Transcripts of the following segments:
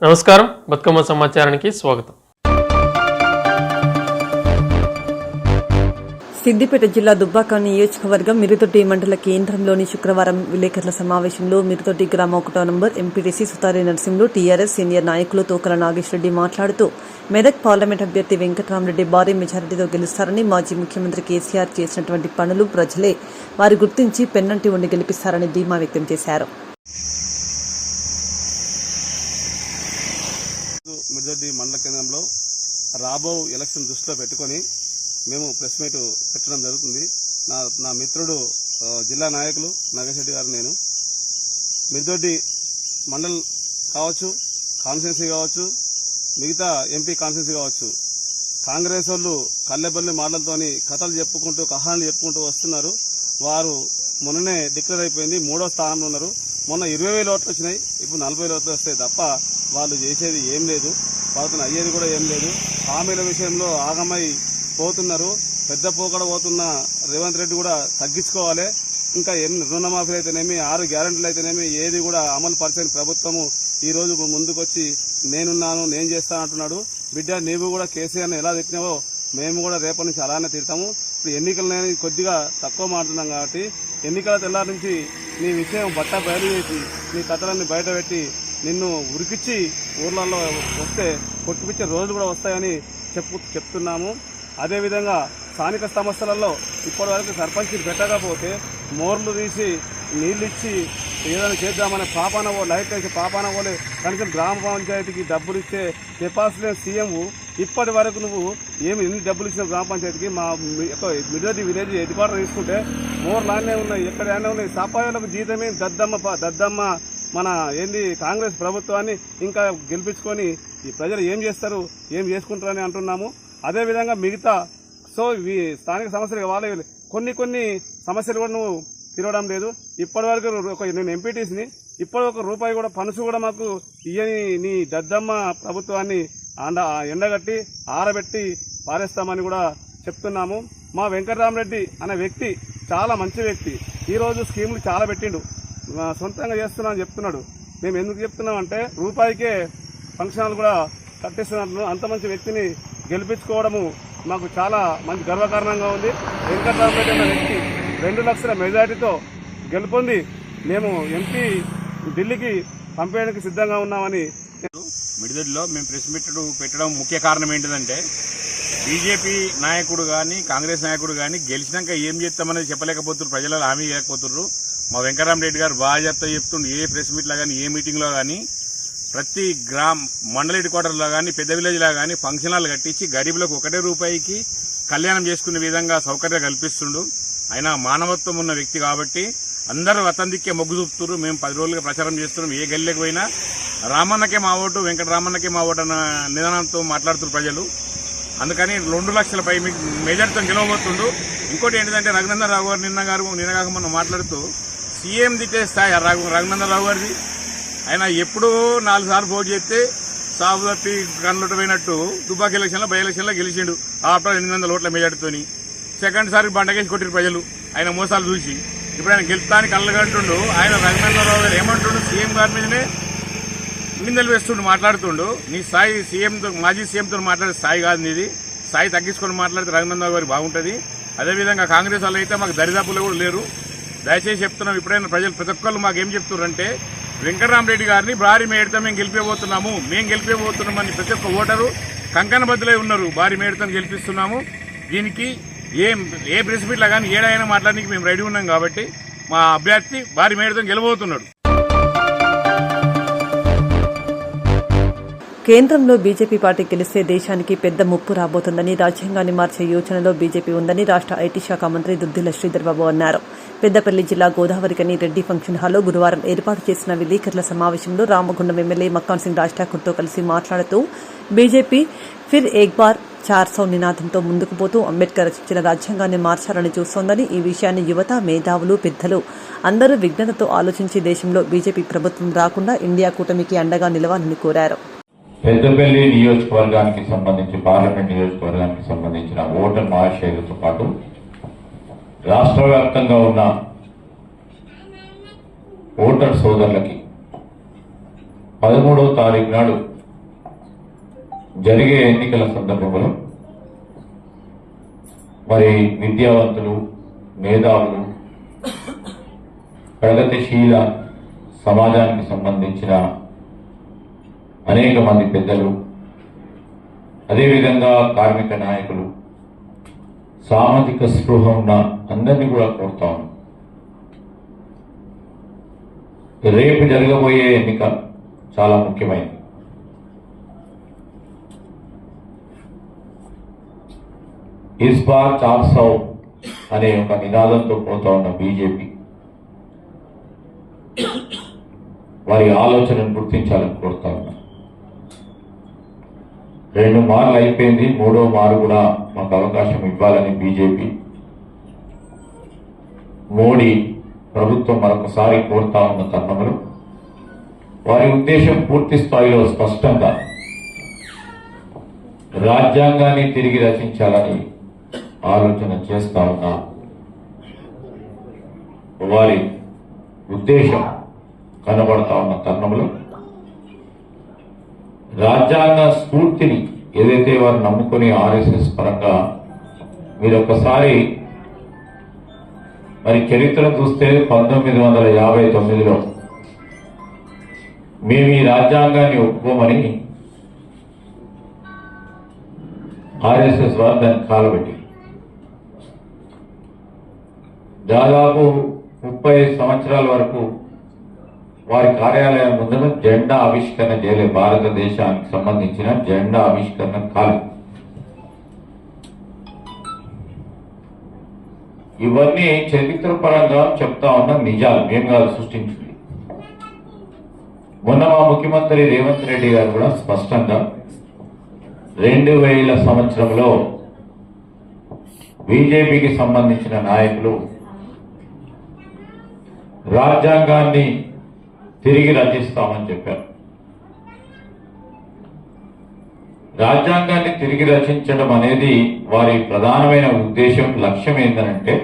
నమస్కారం, బతుకమ్మ సమాచారానికి స్వాగతం. సిద్దిపేట జిల్లా దుబ్బాక నియోజకవర్గం మిరుదొడ్డి మండల కేంద్రంలోని శుక్రవారం విలేకరుల సమావేశంలో మిరుదొడ్డి గ్రామ 1వ number MPTC Sutari Narasimhulu, TRS senior నాయకులు తోకల నాగేశ్వరరెడ్డి మాట్లాడుతూ మెదక్ పార్లమెంట్ అభ్యర్థి వెంకటరామరెడ్డి భారీ మెజారిటీతో గెలుస్తారని, మాజీ ముఖ్యమంత్రి కేసీఆర్ చేసినటువంటి పనులు ప్రజలే వారి గుర్తించి పెన్నంటి ఉండి గెలిపిస్తారని ధీమా వ్యక్తం చేశారు. మిర్దొడ్డి మండల కేంద్రంలో రాబో ఎలక్షన్ దృష్టిలో పెట్టుకొని మేము ప్రెస్ మీట్ పెట్టడం జరుగుతుంది. నా మిత్రుడు జిల్లా నాయకులు నాగేశ్వరరెడ్డి గారు, నేను మిర్దొడ్డి మండల్ కావచ్చు, కాన్స్టిట్యున్సీ కావచ్చు, మిగతా ఎంపీ కాన్స్టిట్యున్సీ కావచ్చు, కాంగ్రెస్ వాళ్ళు కల్లెబల్లి మాటలతోని కథలు చెప్పుకుంటూ కహాలు చెప్పుకుంటూ వస్తున్నారు. వారు మొన్ననే డిక్లేర్ అయిపోయింది, 3వ స్థానంలో ఉన్నారు. మొన్న 20,000 ఓట్లు వచ్చినాయి, ఇప్పుడు 40,000 ఓట్లు వస్తాయి తప్ప వాళ్ళు చేసేది ఏం లేదు, వాళ్ళతో అయ్యేది కూడా ఏం లేదు. హామీల విషయంలో ఆగమై పోతున్నారు. పెద్ద పోకడ పోతున్న రేవంత్ రెడ్డి కూడా తగ్గించుకోవాలి. ఇంకా ఎన్ని రుణమాఫీలు అయితేనేమి, 6 గ్యారెంటీలు అయితేనేమి ఏది కూడా అమలు పరిచని ప్రభుత్వము ఈ రోజు ముందుకొచ్చి నేనున్నాను, నేను చేస్తాను అంటున్నాడు. బిడ్డ, నీవు కూడా కేసీఆర్ని ఎలా తిట్టినావో మేము కూడా రేపటి నుంచి అలానే తిడతాము. ఇప్పుడు ఎన్నికలు కొద్దిగా తక్కువ మాట్లాడుతున్నాం కాబట్టి ఎన్నికల తెల్లారి నుంచి నీ విషయం బయలు చేసి నీ కథలన్నీ బయట పెట్టి నిన్ను ఉరికిచ్చి ఊర్లలో వస్తే కొట్టుపిచ్చే రోజులు కూడా వస్తాయని చెప్తున్నాము. అదేవిధంగా స్థానిక సమస్యలలో ఇప్పటివరకు సర్పంచ్ పెట్టకపోతే మోర్లు తీసి నీళ్ళిచ్చి ఏదైనా చేద్దామనే పాపానవో లైట్ వేసి పాపానవోలే కనీసం గ్రామ పంచాయతీకి డబ్బులు ఇచ్చే కెపాసిటీ సీఎం ఇప్పటి వరకు నువ్వు ఎన్ని డబ్బులు ఇచ్చిన గ్రామ పంచాయతీకి మా మిర్దొడ్డి విలేజ్ ఎదుపాటు తీసుకుంటే మోర్లానే ఉన్నాయి, ఎక్కడైనా ఉన్నాయి. సపాయాలకు జీతమే దద్దమ్మ మన ఏంది కాంగ్రెస్ ప్రభుత్వాన్ని ఇంకా గెలిపించుకొని ఈ ప్రజలు ఏం చేస్తారు, ఏం చేసుకుంటారని అంటున్నాము. అదేవిధంగా మిగతా స్థానిక సమస్యలు వాళ్ళ కొన్ని సమస్యలు కూడా నువ్వు తిరగడం లేదు. ఇప్పటివరకు నేను ఎంపీటీసీని, ఇప్పటి ఒక రూపాయి కూడా పనుసు కూడా మాకు ఇయ్యని నీ దద్దమ్మ ప్రభుత్వాన్ని ఎండగట్టి ఆరబెట్టి పారేస్తామని కూడా చెప్తున్నాము. మా వెంకటరామరెడ్డి అనే వ్యక్తి చాలా మంచి వ్యక్తి. ఈరోజు స్కీములు చాలా పెట్టిండు, సొంతంగా చేస్తున్నా అని చెప్తున్నాడు. మేము ఎందుకు చెప్తున్నామంటే రూపాయికే ఫంక్షన్ హాల్ కూడా కట్టిస్తున్నట్లు అంత మంచి వ్యక్తిని గెలిపించుకోవడము మాకు చాలా మంచి గర్వకారణంగా ఉంది. వెంకటరామరెడ్డి అనే వ్యక్తి 2 లక్షల మెజారిటీతో గెలుపొంది మేము ఎంపీ ఢిల్లీకి పంపేయడానికి సిద్ధంగా ఉన్నామని. మిర్దొడ్డిలో మేము ప్రెస్ మీట్ పెట్టడం ముఖ్య కారణం ఏంటిదంటే బీజేపీ నాయకుడు కానీ కాంగ్రెస్ నాయకుడు కానీ గెలిచినాక ఏం చేస్తామనేది చెప్పలేకపోతున్నారు, ప్రజలలో హామీ ఇవ్వకపోతున్నారు. మా వెంకటరామరెడ్డి గారు బాగా చెప్తుండ్రు. ఏ ప్రెస్ మీట్లో కానీ ఏ మీటింగ్లో కానీ ప్రతి మండల హెడ్ క్వార్టర్లో కానీ పెద్ద విలేజ్లో కానీ ఫంక్షన్ హాల్ కట్టించి గరీబులకు 1 రూపాయికి కళ్యాణం చేసుకునే విధంగా సౌకర్యం కల్పిస్తుండు. ఆయన మానవత్వం ఉన్న వ్యక్తి కాబట్టి అందరూ అతని దిక్కే మొగ్గు చూపుతున్నారు. మేము 10 రోజులుగా ప్రచారం చేస్తున్నాం. ఏ గల్లీకి పోయినా రామన్నకే మా ఓటు, వెంకటరామన్నకే మా ఓటు అన్న నిదానంతో మాట్లాడుతున్నారు ప్రజలు. అందుకని 2 లక్షల పై మెజార్టీతో గెలవబోతుండు. ఇంకోటి ఏంటంటే రఘునందన్ రావు గారు నిన్నగాక మొన్న మాట్లాడుతూ సీఎం తిట్టే స్థాయి రఘునందన్ రావు గారిది. ఆయన ఎప్పుడూ 4 సార్లు పోటీ చేస్తే సాగు తప్పి కన్నుట పోయినట్టు దుబ్బాక ఎలక్షన్లో బై ఎలక్షన్లో గెలిచిండు ఆఫ్టర్ 800 ఓట్ల మెజార్టీతోని. సెకండ్ సారి బండకేసి కొట్టిరు ప్రజలు ఆయన మోసాలు చూసి. ఇప్పుడు ఆయన గెలుస్తానికి కళ్ళగంటుండు. ఆయన రఘునందన్ రావు గారు ఏమంటుండు, సీఎం గారి మీదనే నిందలు వేస్తుండు, మాట్లాడుతుండు. నీ స్థాయి సీఎంతో మాజీ సీఎంతో మాట్లాడే స్థాయి కాదు నీది, స్థాయి తగ్గించుకొని మాట్లాడితే రఘునందన్ రావు గారికి బాగుంటుంది. అదేవిధంగా కాంగ్రెస్ వాళ్ళు అయితే మాకు దరిదాపులు కూడా లేరు. దయచేసి చెప్తున్నాం, ఇప్పుడైనా ప్రజలు ప్రతి ఒక్కళ్ళు మాకేం చెప్తున్నారంటే వెంకటరామరెడ్డి గారిని భారీ మేడతో మేము గెలిపిపోతున్నామని ప్రతి ఒక్క ఓటరు కంకణ బద్దులై ఉన్నారు. భారీ మేడతో గెలిపిస్తున్నాము. దీనికి ఏ ప్రెస్ మీట్లో కానీ ఏడైనా మాట్లాడడానికి మేము రెడీ ఉన్నాం కాబట్టి మా అభ్యర్థి భారీ మేడతో గెలవబోతున్నాడు. కేంద్రంలో బీజేపీ పార్టీ గెలిస్తే దేశానికి పెద్ద ముప్పు రాబోతుందని, రాజ్యాంగాన్ని మార్చే యోచనలో బీజేపీ ఉందని రాష్ట్ర ఐటీ శాఖ మంత్రి దుద్దిళ్ల శ్రీధర్ బాబు అన్నారు. పెద్దపల్లి జిల్లా గోదావరికని రెడ్డి ఫంక్షన్ హాల్లో గురువారం ఏర్పాటు చేసిన విలేకరుల సమావేశంలో రామగుండం ఎమ్మెల్యే మక్కాన్ సింగ్ రాజ్ ఠాకూర్తో కలిసి మాట్లాడుతూ బీజేపీ ఫిర్ ఏక్ బార్ 400 నినాదంతో ముందుకు పోతూ అంబేద్కర్ రచించిన రాజ్యాంగాన్ని మార్చాలని చూస్తోందని, ఈ విషయాన్ని యువత, మేధావులు, పెద్దలు అందరూ విజ్ఞతతో ఆలోచించి దేశంలో బీజేపీ ప్రభుత్వం రాకుండా ఇండియా కూటమికి అండగా నిలవాలని కోరారు. పెద్దపల్లి నియోజకవర్గానికి సంబంధించి పార్లమెంట్ నియోజకవర్గానికి సంబంధించిన ఓటర్ మహాశైలతో పాటు రాష్ట్ర వ్యాప్తంగా ఉన్న ఓటర్ సోదరులకి 13వ తారీఖు నాడు జరిగే ఎన్నికల సందర్భంలో మరి విద్యావంతులు, మేధావులు, ప్రగతిశీల సమాజానికి సంబంధించిన అనేక మంది పెద్దలు, అదేవిధంగా కార్మిక నాయకులు, సామాజిక స్పృహ ఉన్న అందరినీ కూడా కోరుతా ఉన్నాం. రేపు జరగబోయే ఎన్నిక చాలా ముఖ్యమైనది. ఇస్ బార్ 400 అనే ఒక నినాదంతో పోతా ఉన్న బీజేపీ వారి ఆలోచనను గుర్తించాలని కోరుతా ఉన్నా. 2 మార్లు అయిపోయింది, 3వ మారు కూడా మాకు అవకాశం ఇవ్వాలని బీజేపీ, మోడీ ప్రభుత్వం మరొకసారి కోరుతా ఉన్న తరుణంలో వారి ఉద్దేశం పూర్తి స్థాయిలో స్పష్టంగా రాజ్యాంగాన్ని తిరిగి రచించాలని ఆలోచన చేస్తా ఉన్నా. వారి ఉద్దేశం కనబడతా ఉన్న తరుణంలో రాజ్యాంగ స్ఫూర్తిని ఏదైతే వారు నమ్ముకుని ఆర్ఎస్ఎస్ పరంగా మీరొకసారి మరి చరిత్ర చూస్తే 1959లో మేము ఈ రాజ్యాంగాన్ని ఒప్పుకోమని ఆర్ఎస్ఎస్ వారు దాన్ని కాలబెట్టి దాదాపు 30 సంవత్సరాల వరకు వారి కార్యాలయం ముందర జెండా ఆవిష్కరణ చేయలేదు. భారతదేశానికి సంబంధించిన జెండా ఆవిష్కరణ కాలేదు. ఇవన్నీ చరిత్రపరంగా చెప్తా ఉన్న నిజాలు, మేము కాదు సృష్టించింది. మొన్న మా ముఖ్యమంత్రి రేవంత్ రెడ్డి గారు కూడా స్పష్టంగా 2000 సంవత్సరంలో బీజేపీకి సంబంధించిన నాయకులు రాజ్యాంగాన్ని తిరిగి రచిస్తామని చెప్పారు. రాజ్యాంగాన్ని తిరిగి రచించడం అనేది వారి ప్రధానమైన ఉద్దేశం, లక్ష్యం ఏంటంటే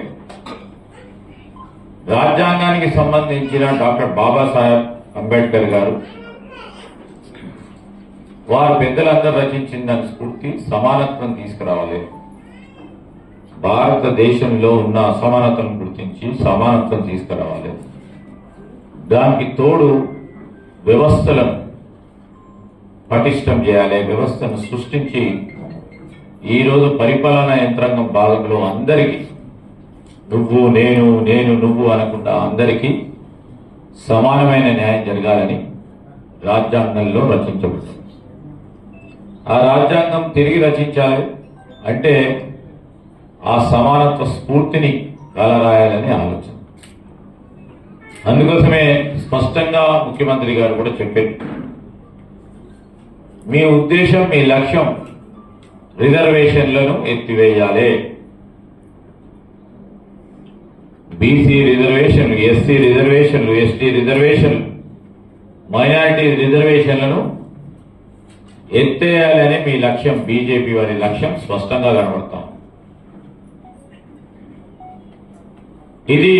రాజ్యాంగానికి సంబంధించిన డాక్టర్ బాబాసాహెబ్ అంబేద్కర్ గారు వారు పెద్దలందరూ రచించిన దాని స్ఫూర్తి సమానత్వం తీసుకురావాలి. భారతదేశంలో ఉన్న అసమానతను గుర్తించి సమానత్వం తీసుకురావాలి. దానికి తోడు వ్యవస్థలను పటిష్టం చేయాలి. వ్యవస్థను సృష్టించి ఈరోజు పరిపాలనా యంత్రాంగం భాగంలో అందరికీ నువ్వు నేను నేను నువ్వు అనకుండా అందరికీ సమానమైన న్యాయం జరగాలని రాజ్యాంగంలో రచించబడింది. ఆ రాజ్యాంగం తిరిగి రచించాలి అంటే ఆ సమానత్వ స్ఫూర్తిని కలరాయాలని ఆలోచన. అందుకోసమే స్పష్టంగా ముఖ్యమంత్రి గారు కూడా చెప్పారు, మీ ఉద్దేశం, మీ లక్ష్యం రిజర్వేషన్లను ఎత్తివేయాలి. బీసీ రిజర్వేషన్లు, ఎస్సీ రిజర్వేషన్లు, ఎస్టీ రిజర్వేషన్లు, మైనారిటీ రిజర్వేషన్లను ఎత్తేయాలని మీ లక్ష్యం, బీజేపీ వారి లక్ష్యం స్పష్టంగా కనబడతాం. ఇది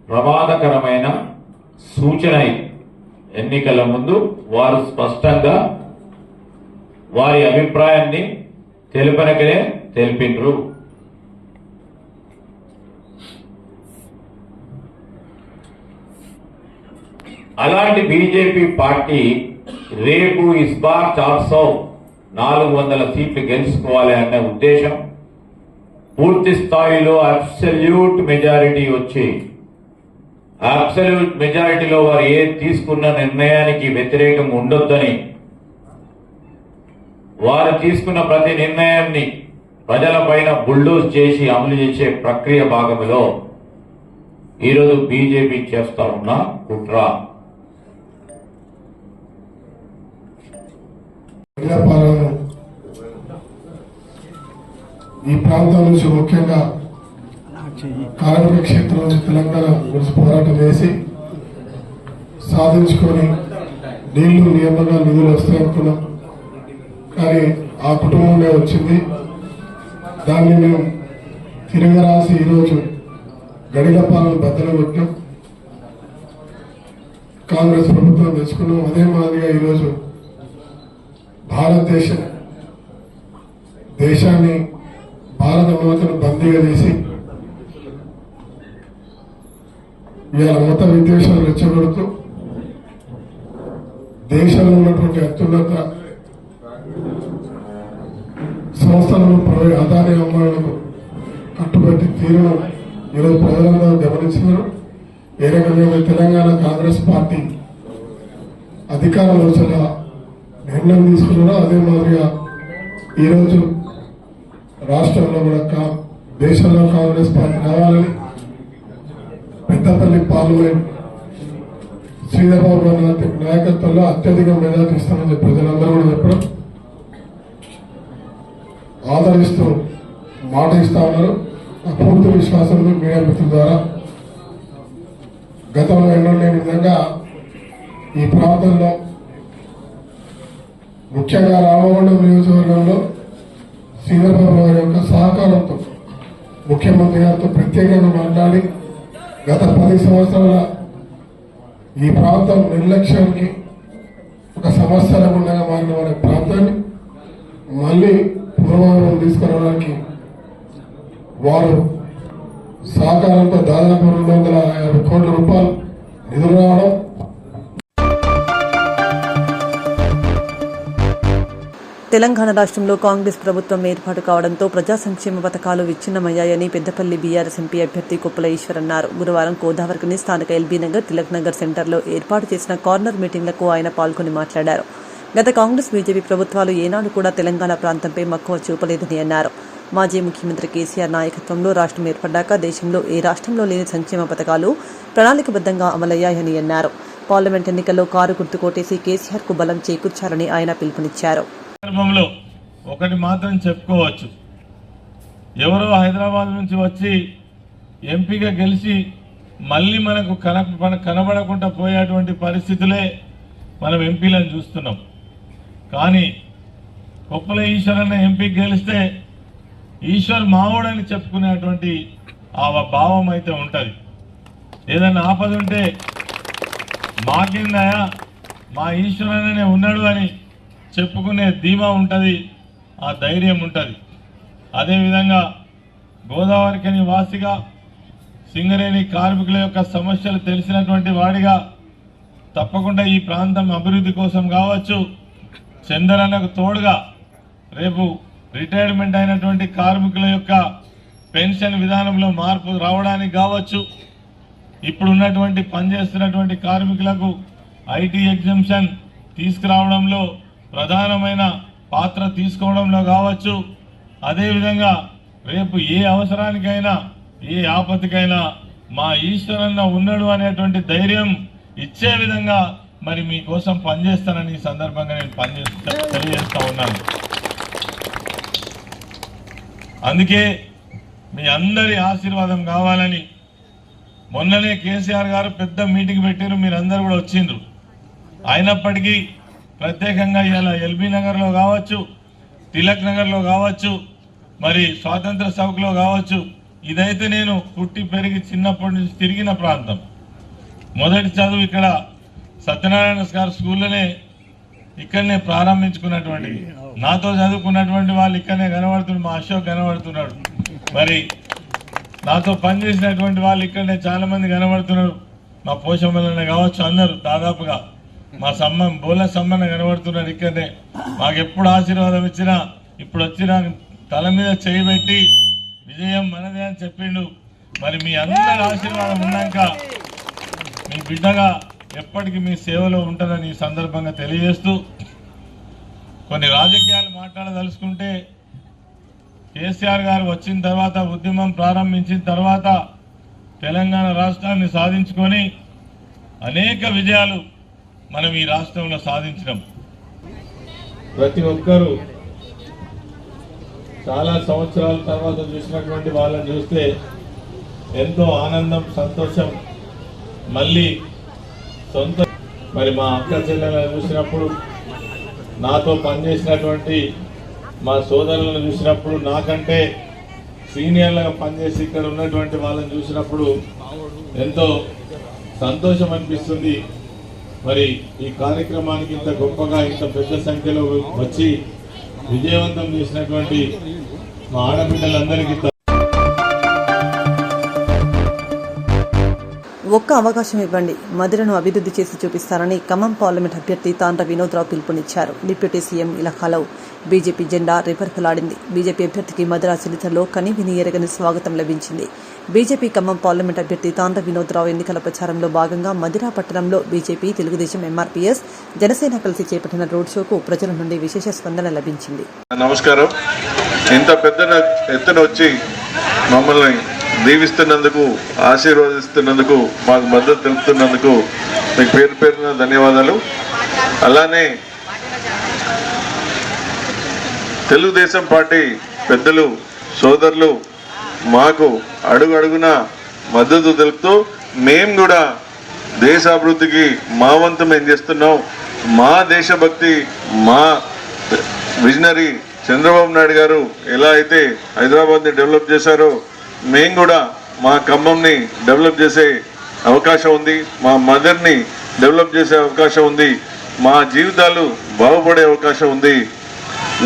ప్రమాదకరమైన సూచన. ఎన్నికల ముందు వారు స్పష్టంగా వారి అభిప్రాయాన్ని తెలుపనకనే తెలిపిండ్రు. అలాంటి బీజేపీ పార్టీ రేపు ఇస్ బార్ 400 సీట్లు గెలుచుకోవాలి అనే ఉద్దేశం, పూర్తి స్థాయిలో అబ్సల్యూట్ మెజారిటీ వచ్చి అబ్సల్యూట్ మెజారిటీలో వారు ఏ తీసుకున్న నిర్ణయానికి వ్యతిరేకం ఉండొద్దని, వారు తీసుకున్న ప్రతి నిర్ణయాన్ని ప్రజల పైన బుల్డోజ్ చేసి అమలు చేసే ప్రక్రియ భాగంలో ఈరోజు బీజేపీ చేస్తా ఉన్న కుట్ర. ఈ ప్రాంతం నుంచి ముఖ్యంగా కార్మిక క్షేత్రంలో తెలంగాణ గురించి పోరాటం చేసి సాధించుకొని నీళ్లు నియమంగా నిధులు వస్తాయనుకున్నాం. కానీ ఆ కుటుంబంలో వచ్చింది. దాన్ని మేము తిరిగి రాసి ఈరోజు గడిలపాలను బద్దలు కొట్టాం. కాంగ్రెస్ ప్రభుత్వం తెచ్చుకున్నాం. అదే మాదిరిగా ఈరోజు భారతదేశ దేశాన్ని భారత మాతను బందీగా చేసి ఇవాళ మత విద్వేషాలు రెచ్చగొడుతూ దేశంలో ఉన్నటువంటి అత్యున్నత సంస్థలను అదాని అమ్మాయిలకు కట్టుబట్టి తీరును ఈరోజు ప్రజలందరూ గమనించినారు. ఏ రకంగా తెలంగాణ కాంగ్రెస్ పార్టీ అధికారంలో వచ్చేలా నిర్ణయం తీసుకున్నారో అదే మాదిరిగా ఈరోజు రాష్ట్రంలో కూడా దేశంలో కాంగ్రెస్ పార్టీ రావాలని పెద్దపల్లి పార్లమెంట్ శ్రీధర్బాబు గారి నాయకత్వంలో అత్యధిక మెజార్టీ ఇస్తామని ప్రజలందరూ కూడా చెప్పడం ఆదరిస్తూ మాట ఇస్తా ఉన్నారు. ఆ పూర్తి విశ్వాసంలో మీడియా మిత్రుల ద్వారా గతంలో ఎన్నో లేని విధంగా ఈ ప్రాంతంలో ముఖ్యంగా రామగుండం నియోజకవర్గంలో శ్రీధర్బాబు గారి యొక్క సహకారంతో ముఖ్యమంత్రి గారితో ప్రత్యేకంగా మాట్లాడి గత 10 సంవత్సరాల ఈ ప్రాంతం నిర్లక్ష్యానికి ఒక సమస్యల గుండగా మారిన వారి ప్రాంతాన్ని మళ్ళీ పూర్వభావం తీసుకురావడానికి వారు సహకారంతో దాదాపు 250 కోట్ల రూపాయలు నిధులు రావడం. తెలంగాణ రాష్ట్రంలో కాంగ్రెస్ ప్రభుత్వం ఏర్పాటు కావడంతో ప్రజా సంక్షేమ పథకాలు విచ్ఛిన్నమయ్యాయని పెద్దపల్లి బీఆర్ఎస్ ఎంపీ అభ్యర్థి కొప్పుల ఈశ్వర్ అన్నారు. గురువారం గోదావరికని స్థానిక ఎల్బీ నగర్, తిలక్ నగర్ సెంటర్లో ఏర్పాటు చేసిన కార్నర్ మీటింగ్లకు ఆయన పాల్గొని మాట్లాడారు. గత కాంగ్రెస్ బీజేపీ ప్రభుత్వాలు ఏనాడు కూడా తెలంగాణ ప్రాంతంపై మక్కువ చూపలేదని అన్నారు. మాజీ ముఖ్యమంత్రి కేసీఆర్ నాయకత్వంలో రాష్ట్రం ఏర్పడ్డాక దేశంలో ఏ రాష్ట్రంలో లేని సంక్షేమ పథకాలు ప్రణాళికబద్ధంగా అమలయ్యాయని అన్నారు. పార్లమెంట్ ఎన్నికల్లో కారు గుర్తు కొట్టేసి కేసీఆర్ కు బలం చేకూర్చారని ఆయన పిలుపునిచ్చారు. సందర్భంలో ఒకటి మాత్రం చెప్పుకోవచ్చు, ఎవరో హైదరాబాద్ నుంచి వచ్చి ఎంపీగా గెలిచి మళ్ళీ మనకు కనబడకుండా పోయేటువంటి పరిస్థితులే మనం ఎంపీలను చూస్తున్నాం. కానీ కొప్పుల ఈశ్వర్ అన్న ఎంపీ గెలిస్తే ఈశ్వర్ మావోడని చెప్పుకునేటువంటి ఆ భావం అయితే ఉంటుంది. ఏదన్నా ఆపద ఉంటే మాకిందయా మా ఈశ్వర్ అన్ననే ఉన్నాడు అని చెప్పుకునే ధీమా ఉంటుంది, ఆ ధైర్యం ఉంటుంది. అదేవిధంగా గోదావరికని వాసిగా, సింగరేణి కార్మికుల యొక్క సమస్యలు తెలిసినటువంటి వాడిగా తప్పకుండా ఈ ప్రాంతం అభివృద్ధి కోసం కావచ్చు, చందరన్నకు తోడుగా రేపు రిటైర్మెంట్ అయినటువంటి కార్మికుల యొక్క పెన్షన్ విధానంలో మార్పు రావడానికి కావచ్చు, ఇప్పుడున్నటువంటి పనిచేస్తున్నటువంటి కార్మికులకు ఐటీ ఎగ్జంప్షన్ తీసుకురావడంలో ప్రధానమైన పాత్ర తీసుకోవడంలో కావచ్చు, అదేవిధంగా రేపు ఏ అవసరానికైనా ఏ ఆపత్తికైనా మా ఈశ్వరన్న ఉన్నాడు అనేటువంటి ధైర్యం ఇచ్చే విధంగా మరి మీకోసం పనిచేస్తానని ఈ సందర్భంగా నేను తెలియజేస్తా ఉన్నాను. అందుకే మీ అందరి ఆశీర్వాదం కావాలని మొన్ననే కేసీఆర్ గారు పెద్ద మీటింగ్ పెట్టారు, మీరందరూ కూడా వచ్చిండ్రు. అయినప్పటికీ ప్రత్యేకంగా ఇలా ఎల్బీ నగర్లో కావచ్చు, తిలక్ నగర్లో కావచ్చు, మరి స్వాతంత్ర చౌక్లో కావచ్చు, ఇదైతే నేను పుట్టి పెరిగి చిన్నప్పటి నుంచి తిరిగిన ప్రాంతం. మొదటి చదువు ఇక్కడ సత్యనారాయణ గారు స్కూల్లోనే ఇక్కడనే ప్రారంభించుకున్నటువంటి, నాతో చదువుకున్నటువంటి వాళ్ళు ఇక్కడనే కనబడుతున్నారు. మా అశోక్ కనబడుతున్నాడు, మరి నాతో పనిచేసినటువంటి వాళ్ళు ఇక్కడనే చాలా మంది కనబడుతున్నారు. మా పోషమ్మలనే కావచ్చు, అందరూ దాదాపుగా మా బోల సమ్మన్న కనబడుతున్నాడు ఇక్కడనే. మాకు ఎప్పుడు ఆశీర్వాదం ఇచ్చినా ఇప్పుడు వచ్చిన తల మీద చేయబెట్టి విజయం మనదే అని చెప్పిండు. మరి మీ అందరి ఆశీర్వాదం ఉన్నాక మీ బిడ్డగా ఎప్పటికీ మీ సేవలో ఉంటుందని ఈ సందర్భంగా తెలియజేస్తూ, కొన్ని రాజకీయాలు మాట్లాడదలుచుకుంటే కేసీఆర్ గారు వచ్చిన తర్వాత, ఉద్యమం ప్రారంభించిన తర్వాత తెలంగాణ రాష్ట్రాన్ని సాధించుకొని అనేక విజయాలు మనం ఈ రాష్ట్రంలో సాధించినాం. ప్రతి ఒక్కరూ చాలా సంవత్సరాల తర్వాత చూసినటువంటి వాళ్ళని చూస్తే ఎంతో ఆనందం, సంతోషం. మళ్ళీ సొంత మరి మా అక్క చెల్లెలను చూసినప్పుడు, నాతో పనిచేసినటువంటి మా సోదరులను చూసినప్పుడు, నాకంటే సీనియర్లుగా పనిచేసి ఇక్కడ ఉన్నటువంటి వాళ్ళని చూసినప్పుడు ఎంతో సంతోషం అనిపిస్తుంది. మరి ఈ కార్యక్రమానికి ఇంత గొప్పగా ఇంత పెద్ద సంఖ్యలో వచ్చి విజయవంతం చేసినటువంటి మా ఆడబిడ్డలందరికీ ఒక్క అవకాశం ఇవ్వండి, మదిరను అభివృద్ధి చేసి చూపిస్తారని ఖమ్మం పార్లమెంట్ అభ్యర్థి తాండ్ర వినోద్రావు పిలుపునిచ్చారు. డిప్యూటీ సీఎం ఇలాఖాలో బీజేపీ జెండా రెపరెపలాడింది. బీజేపీ అభ్యర్థికి మదిర చరిత్రలో కనీవిని ఎరగని స్వాగతం లభించింది. బీజేపీ ఖమ్మం పార్లమెంట్ అభ్యర్థి తాండ్ర వినోద్రావు ఎన్నికల ప్రచారంలో భాగంగా మదిర పట్టణంలో బీజేపీ, తెలుగుదేశం, ఎంఆర్పీఎస్, జనసేన కలిసి చేపట్టిన రోడ్ షోకు ప్రజల నుండి విశేష స్పందన లభించింది. నమస్కారం. ఇంత పెద్ద ఎత్తున వచ్చి మమ్మల్ని దీవిస్తున్నందుకు, ఆశీర్వదిస్తున్నందుకు, మాకు మద్దతు తెలుపుతున్నందుకు మీకు పేరు పేరున ధన్యవాదాలు. అలానే తెలుగుదేశం పార్టీ పెద్దలు, సోదరులు మాకు అడుగున మద్దతు తెలుపుతూ మేము కూడా దేశాభివృద్ధికి మా వంతు మేము చేస్తున్నాం. మా దేశభక్తి, మా విజనరీ చంద్రబాబు నాయుడు గారు ఎలా అయితే హైదరాబాద్ని డెవలప్ చేశారో మేము కూడా మా ఖమ్మంని డెవలప్ చేసే అవకాశం ఉంది, మా మదర్ని డెవలప్ చేసే అవకాశం ఉంది, మా జీవితాలు బాగుపడే అవకాశం ఉంది.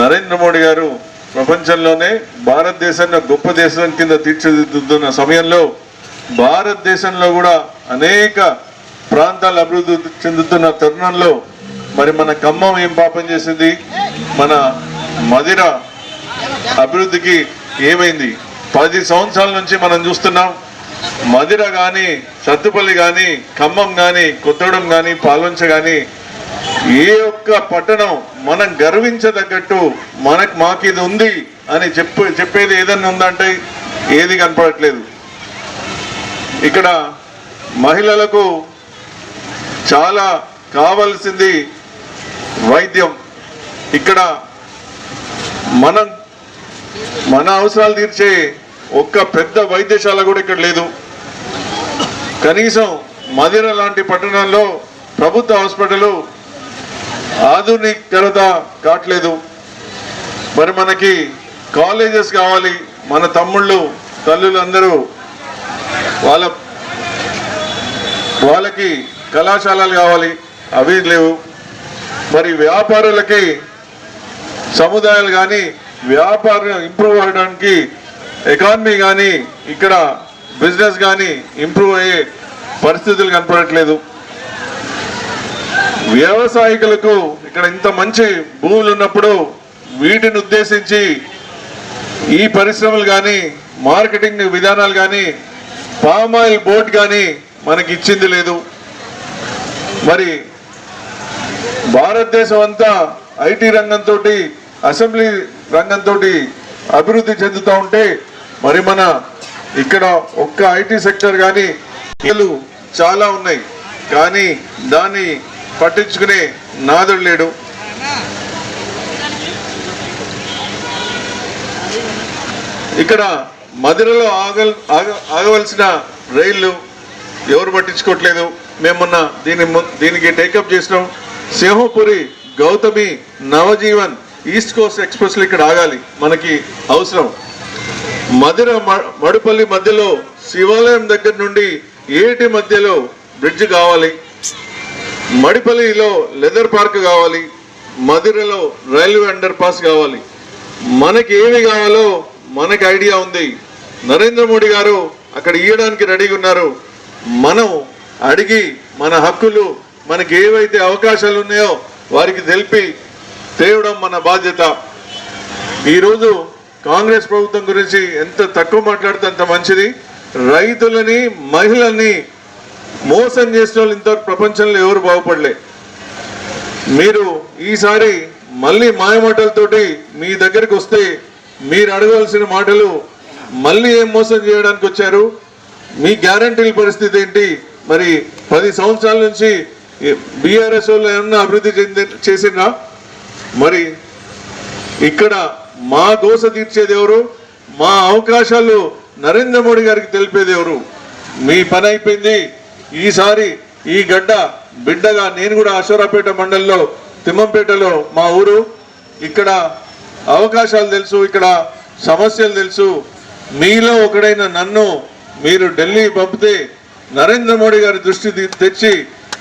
నరేంద్ర మోడీ గారు ప్రపంచంలోనే భారతదేశాన్ని గొప్ప దేశం కింద తీర్చిదిద్దుతున్న సమయంలో భారతదేశంలో కూడా అనేక ప్రాంతాలు అభివృద్ధి చెందుతున్న తరుణంలో మరి మన ఖమ్మం ఏం పాపం చేసింది, మన మదిర అభివృద్ధికి ఏమైంది? 10 సంవత్సరాల నుంచి మనం చూస్తున్నాం. మదిర కానీ, సత్తుపల్లి కానీ, ఖమ్మం కానీ, కొత్తగూడెం కానీ, పాల్వంచ కానీ ఏ ఒక్క పట్టణం మనం గర్వించదగ్గట్టు మాకు ఇది ఉంది అని చెప్పేది ఏదన్నా ఉందంటే ఏది కనపడట్లేదు. ఇక్కడ మహిళలకు చాలా కావాల్సింది వైద్యం. ఇక్కడ మన అవసరాలు తీర్చే ఒక్క పెద్ద వైద్యశాల కూడా ఇక్కడ లేదు. కనీసం మదిర లాంటి పట్టణంలో ప్రభుత్వ హాస్పిటల్ ఆధునికత కావట్లేదు. మరి మనకి కాలేజెస్ కావాలి, మన తమ్ముళ్ళు తల్లులు అందరూ వాళ్ళకి కళాశాలలు కావాలి, అవి లేవు. మరి వ్యాపారులకి సముదాయాలు కానీ, వ్యాపారం ఇంప్రూవ్ అవ్వడానికి ఎకానమీ కానీ, ఇక్కడ బిజినెస్ కానీ ఇంప్రూవ్ అయ్యే పరిస్థితులు కనపడట్లేదు. వ్యవసాయకులకు ఇక్కడ ఇంత మంచి భూములు ఉన్నప్పుడు వీటిని ఉద్దేశించి ఈ పరిశ్రమలు కానీ, మార్కెటింగ్ విధానాలు కానీ, పామాయిల్ బోర్డ్ కానీ మనకి ఇచ్చింది లేదు. మరి భారతదేశం అంతా ఐటీ రంగంతో, అసెంబ్లీ రంగంతో అభివృద్ధి చెందుతూ ఉంటే మరి మన ఇక్కడ ఒక్క ఐటీ సెక్టర్ కానీ చాలా ఉన్నాయి, కానీ దాన్ని పట్టించుకునే నాదుడు లేడు. ఇక్కడ మదిరలో ఆగవలసిన రైళ్లు ఎవరు పట్టించుకోవట్లేదు. మేమన్నా దీనికి టేకప్ చేసినాం. సింహపురి, గౌతమి, నవజీవన్, ఈస్ట్ కోస్ట్ ఎక్స్ప్రెస్లు ఇక్కడ ఆగాలి, మనకి అవసరం. మదిర మడుపల్లి మధ్యలో శివాలయం దగ్గర నుండి ఏటి మధ్యలో బ్రిడ్జ్ కావాలి. మడిపల్లిలో లెదర్ పార్క్ కావాలి. మదిరలో రైల్వే అండర్ పాస్ కావాలి. మనకి ఏమి కావాలో మనకి ఐడియా ఉంది. నరేంద్ర మోడీ గారు అక్కడ ఇవ్వడానికి రెడీగా ఉన్నారు. మనం అడిగి మన హక్కులు, మనకి ఏవైతే అవకాశాలు ఉన్నాయో వారికి తెలిపి తేవడం మన బాధ్యత. ఈరోజు కాంగ్రెస్ ప్రభుత్వం గురించి ఎంత తక్కువ మాట్లాడితే అంత మంచిది. రైతులని, మహిళల్ని మోసం చేసిన వాళ్ళు ఇంతవరకు ప్రపంచంలో ఎవరు బాగుపడలే. మీరు ఈసారి మళ్ళీ మాయమాటలతోటి మీ దగ్గరికి వస్తే మీరు అడగవలసిన మాటలు మళ్ళీ ఏం మోసం చేయడానికి వచ్చారు, మీ గ్యారంటీల పరిస్థితి ఏంటి? మరి 10 సంవత్సరాల నుంచి బీఆర్ఎస్ వాళ్ళు ఏమన్నా అభివృద్ధి చేసినా? మరి ఇక్కడ మా దోశ తీర్చేది ఎవరు? మా అవకాశాలు నరేంద్ర మోడీ గారికి తెలిపేది ఎవరు? మీ పని అయిపోయింది. ఈసారి ఈ గడ్డ బిడ్డగా నేను కూడా అశోరాపేట మండలంలో తిమ్మంపేటలో మా ఊరు, ఇక్కడ అవకాశాలు తెలుసు, ఇక్కడ సమస్యలు తెలుసు. మీలో ఒకడైన నన్ను మీరు ఢిల్లీ పంపితే నరేంద్ర మోడీ గారి దృష్టి తెచ్చి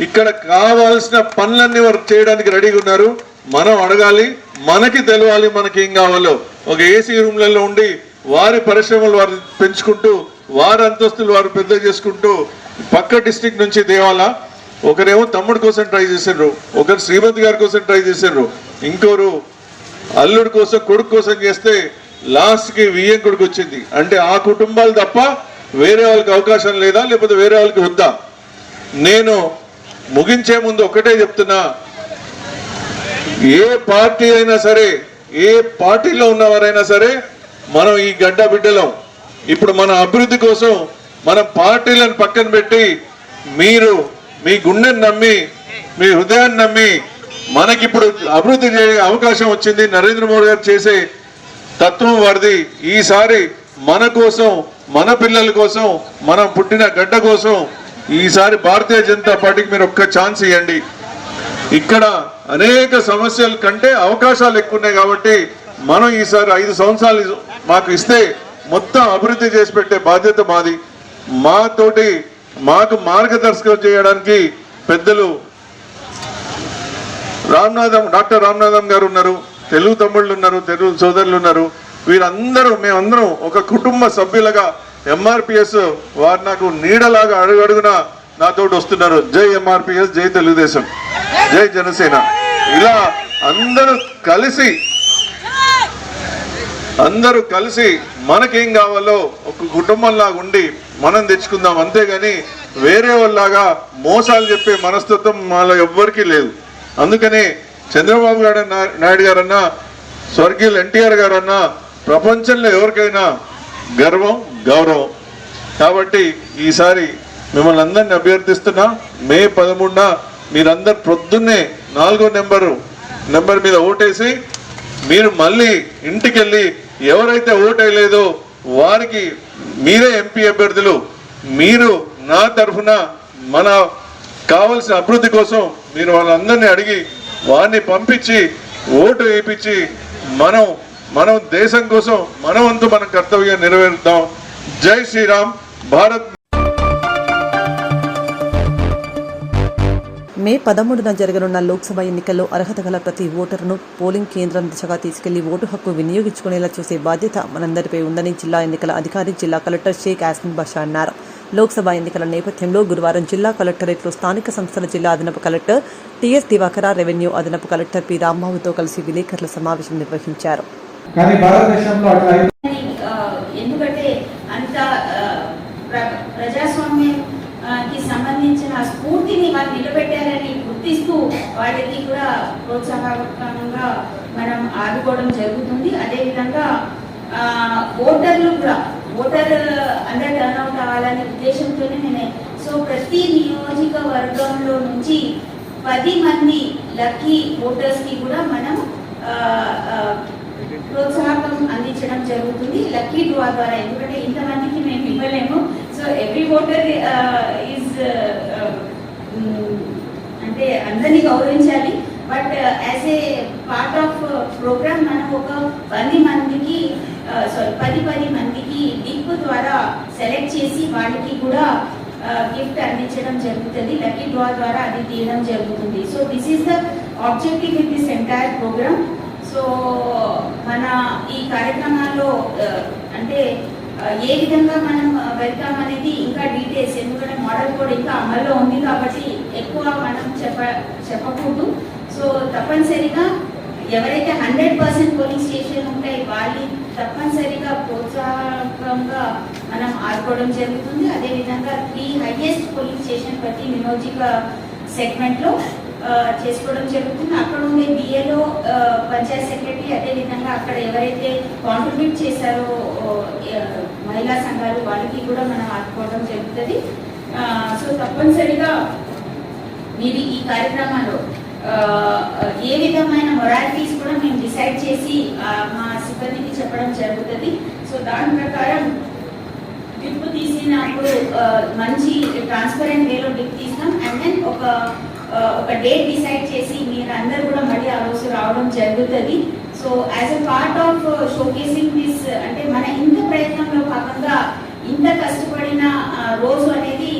ఇక్కడ కావాల్సిన పనులన్నీ వారు చేయడానికి రెడీగా ఉన్నారు. మనం అడగాలి, మనకి తెలవాలి మనకేం కావాలో. ఒక ఏసీ రూమ్లలో ఉండి వారి పరిశ్రమలు వారు పెంచుకుంటూ వారి అంతస్తులు వారు పెద్ద చేసుకుంటూ పక్క డిస్ట్రిక్ట్ నుంచి దేవాలా. ఒకరేమో తమ్ముడు కోసం ట్రై చేశారు, ఒకరు శ్రీమతి గారి కోసం ట్రై చేశారు, ఇంకోరు అల్లుడి కోసం కొడుకు కోసం చేస్తే లాస్ట్కి వియ్యంకుడికి వచ్చింది. అంటే ఆ కుటుంబాలు తప్ప వేరే వాళ్ళకి అవకాశం లేదా, లేకపోతే వేరే వాళ్ళకి వద్దా? నేను ముగించే ముందు ఒకటే చెప్తున్నా, ఏ పార్టీ అయినా సరే, ఏ పార్టీలో ఉన్నవారైనా సరే, మనం ఈ గడ్డ బిడ్డలం. ఇప్పుడు మన అభివృద్ధి కోసం మనం పార్టీలను పక్కన పెట్టి మీరు మీ గుండెని నమ్మి, మీ హృదయాన్ని నమ్మి మనకిప్పుడు అభివృద్ధి చేసే అవకాశం వచ్చింది. నరేంద్ర మోడీ గారు చేసే తత్వం వారిది. ఈసారి మన కోసం, మన పిల్లల కోసం, మనం పుట్టిన గడ్డ కోసం ఈసారి భారతీయ జనతా పార్టీకి మీరు ఒక్క ఛాన్స్ ఇవ్వండి. ఇక్కడ అనేక సమస్యల కంటే అవకాశాలు ఎక్కువ ఉన్నాయి కాబట్టి మనం ఈసారి 5 సంవత్సరాలు మాకు ఇస్తే మొత్తం అభివృద్ధి చేసి పెట్టే బాధ్యత మాది. మాకు మార్గదర్శకం చేయడానికి పెద్దలు డాక్టర్ రామనాథం గారు ఉన్నారు, తెలుగు తమ్ముళ్ళు ఉన్నారు, తెలుగు సోదరులు ఉన్నారు. వీరందరూ మేమందరం ఒక కుటుంబ సభ్యులుగా ఎంఆర్పిఎస్ వారు నాకు నీడలాగా అడుగడుగున నాతోటి వస్తున్నారు. జై ఎంఆర్పిఎస్, జై తెలుగుదేశం, జై జనసేన. ఇలా అందరూ కలిసి మనకేం కావాలో ఒక కుటుంబంలాగా ఉండి మనం తెచ్చుకుందాం. అంతేగాని వేరే వాళ్ళలాగా మోసాలు చెప్పే మనస్తత్వం మాలో ఎవ్వరికీ లేదు. అందుకని చంద్రబాబు నాయుడు గారన్నా, స్వర్గీయులు ఎన్టీఆర్ గారన్నా ప్రపంచంలో ఎవరికైనా గర్వం, గౌరవం. కాబట్టి ఈసారి మిమ్మల్ని అందరినీ అభ్యర్థిస్తున్నా, మే 13న మీరందరు ప్రొద్దున్నే 4వ నెంబర్ మీద ఓటేసి మీరు మళ్ళీ ఇంటికి వెళ్ళి ఎవరైతే ఓటేయలేదో వారికి మీరే ఎంపీ అభ్యర్థులు. మీరు నా తరఫున మన కావలసిన అభివృద్ధి కోసం మీరు వాళ్ళందరినీ అడిగి వారిని పంపించి ఓటు వేయించి మనం దేశం కోసం మన వంతు మన కర్తవ్యం నెరవేరుద్దాం. జై శ్రీరామ్. భారత్. మే 13న జరగనున్న లోక్సభ ఎన్నికల్లో అర్హత గల ప్రతి ఓటరును పోలింగ్ కేంద్రం దిశగా తీసుకెళ్లి ఓటు హక్కు వినియోగించుకునేలా చూసే బాధ్యత మనందరిపై ఉందని జిల్లా ఎన్నికల అధికారి, జిల్లా కలెక్టర్ షేక్ యాస్మిన్ బాషా అన్నారు. లోక్సభ ఎన్నికల నేపథ్యంలో గురువారం జిల్లా కలెక్టరేట్లో స్థానిక సంస్థల జిల్లా అదనపు కలెక్టర్ టిఎస్ దివాకర, రెవెన్యూ అదనపు కలెక్టర్ పి రాంబాబుతో కలిసి విలేకరుల సమావేశం నిర్వహించారు. ఎందుకంటే అంత ప్రజాస్వామ్యం కి సంబంధించిన స్ఫూర్తిని వాళ్ళు నిలబెట్టారని గుర్తిస్తూ వాళ్ళకి కూడా ప్రోత్సాహకంగా మనం ఆదుకోవడం జరుగుతుంది. అదేవిధంగా ఓటర్లు కూడా అందరూ టర్న్అవుట్ అవ్వాలనే ఉద్దేశంతోనే సో ప్రతి నియోజకవర్గంలో నుంచి 10 మంది లక్కీ ఓటర్స్ కి కూడా మనం ప్రోత్సాహకం అందించడం జరుగుతుంది లక్కీ డ్రా ద్వారా. ఎందుకంటే ఇంతమందికి మేము ఇవ్వలేము. సో ఎవ్రీ ఓటర్ ఈజ్ అంటే అందరినీ గౌరవించాలి. But as a part of program మనం ఒక 10 మందికి డిప్ ద్వారా సెలెక్ట్ చేసి వాళ్ళకి కూడా గిఫ్ట్ అందించడం జరుగుతుంది. లక్కీ డ్రా ద్వారా అది తీయడం జరుగుతుంది. So this is the objective with this entire program. So మన ఈ కార్యక్రమాల్లో అంటే ఏ విధంగా మనం వెళ్తాం అనేది ఇంకా డీటెయిల్స్, ఎందుకంటే మోడల్ కోడ్ ఇంకా అమల్లో ఉంది కాబట్టి ఎక్కువ మనం చెప్పకూడదు. సో తప్పనిసరిగా ఎవరైతే 100% పోలింగ్ స్టేషన్ ఉంటాయి వాళ్ళు తప్పనిసరిగా ప్రోత్సాహకంగా మనం ఆడుకోవడం జరుగుతుంది. అదేవిధంగా 3 హైయెస్ట్ పోలింగ్ స్టేషన్ ప్రతి నియోజక సెగ్మెంట్లో చేసుకోవడం జరుగుతుంది. అక్కడ ఉండే బిఏలో పంచాయత్ సెక్రటరీ, అదేవిధంగా అక్కడ ఎవరైతే కాంట్రిబ్యూట్ చేశారో మహిళా సంఘాలు వాళ్ళకి కూడా మనం ఆదుకోవడం జరుగుతుంది. సో తప్పనిసరిగా మీరు ఈ కార్యక్రమాల్లో ఏ విధమైన మొరాలిటీస్ కూడా మేము డిసైడ్ చేసి మా సిబ్బందికి చెప్పడం జరుగుతుంది. సో దాని ప్రకారం డిప్ తీసినప్పుడు మంచి ట్రాన్స్పరెంట్ వేలో డిప్ తీసినాం. అండ్ దెన్ ఒక డేట్ డిసైడ్ చేసి మీరు అందరు కూడా మళ్ళీ ఆ రోజు రావడం జరుగుతుంది. So as a part of showcasing this, అంటే మన ఇంత ప్రయత్నంలో భాగంగా ఇంత కష్టపడిన రోజు అనేది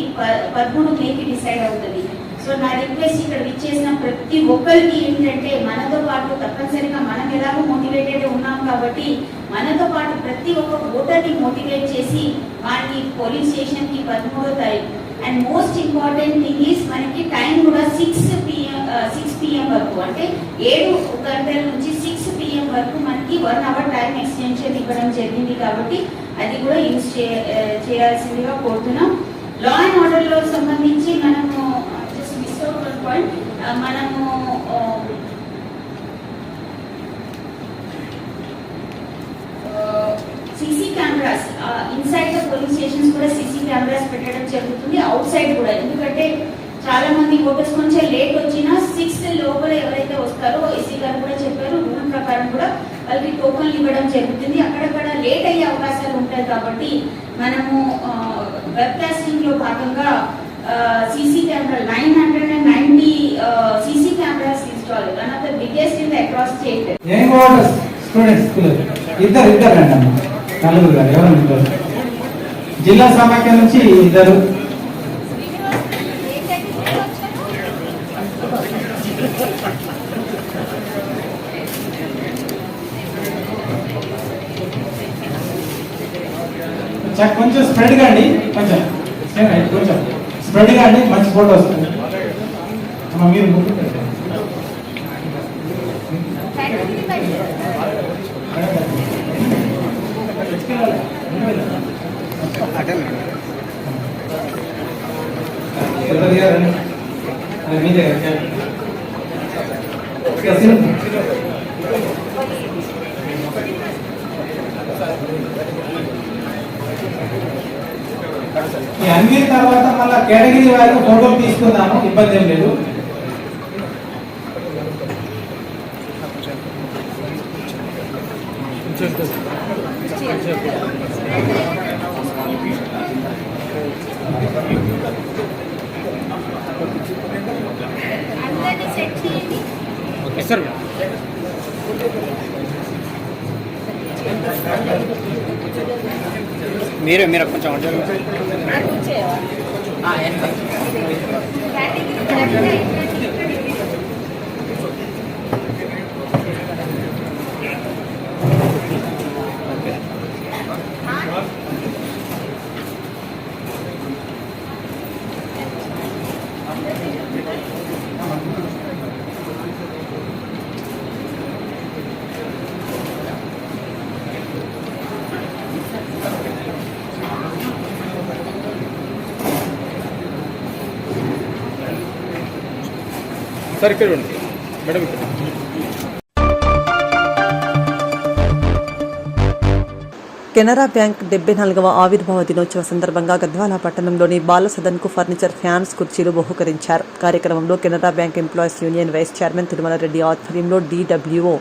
13 మేకి డిసైడ్ అవుతుంది. సో సో నా రిక్వెస్ట్ ఇక్కడ ఇచ్చేసిన ప్రతి ఒక్కరికి ఏంటంటే మనతో పాటు తప్పనిసరిగా మనం ఎలాగో మోటివేటెడ్ ఉన్నాం కాబట్టి మనతో పాటు ప్రతి ఒక్క ఓటర్ని మోటివేట్ చేసి వాళ్ళని పోలింగ్ స్టేషన్కి 13వ తారీఖు and most important thing is మనకి టైం కూడా 6 PM వరకు అంటే 7 గంటల నుంచి 6 PM వరకు మనకి 1 అవర్ టైం ఎక్స్టెన్షన్ ఇవ్వడం జరిగింది కాబట్టి అది కూడా యూజ్ చేయాల్సిందిగా కోరుతున్నాం. లా అండ్ ఆర్డర్ లో సంబంధించి మనము just miss out one point, మనము CC cameras inside the police stations కూడా సీసీ కెమెరాస్ పెట్టడం జరుగుతుంది, అవుట్ సైడ్ కూడా. ఎందుకంటే చాలా మంది ఓటర్స్ కొంచెం లేట్ వచ్చినా 6 లోపల ఎవరైతే వస్తారో ఎస్సీ గారు కూడా చెప్పారు రూల్ ప్రకారం కూడా వాళ్ళకి టోకన్లు ఇవ్వడం జరుగుతుంది. అక్కడక్కడ లేట్ అయ్యే అవకాశాలు ఉంటాయి కాబట్టి మనము వెబ్కాస్టింగ్ లో భాగంగా CC camera 990 CC cameras install, one of the biggest in the across state. Students ఇద్దరు రండి, నలుగురు గారు ఎవరు జిల్లా సమాఖ్య నుంచి ఇద్దరు, కొంచెం స్ప్రెడ్ కాండి, కొంచెం స్ప్రెడ్ కాండి, మంచి ఫోటో వస్తుంది. మీరు మీదే అన్ని తర్వాత మళ్ళీ కేటగిరీ వారికి ఫోటోలు తీసుకుందాము, ఇబ్బంది ఏం లేదు. సార్ మీరు కొంచెం సార్ ఇక్కడ మేడం. కెనరా బ్యాంక్ 74వ ఆవిర్భావ దినోత్సవ సందర్భంగా గద్వాల పట్టణంలోని బాల సదన్కు ఫర్నిచర్, ఫ్యాన్స్, కుర్చీలు బహుకరించారు. కార్యక్రమంలో Canara bank employees union vice chairman Tirumala Reddy ఆధ్వర్యంలో DWO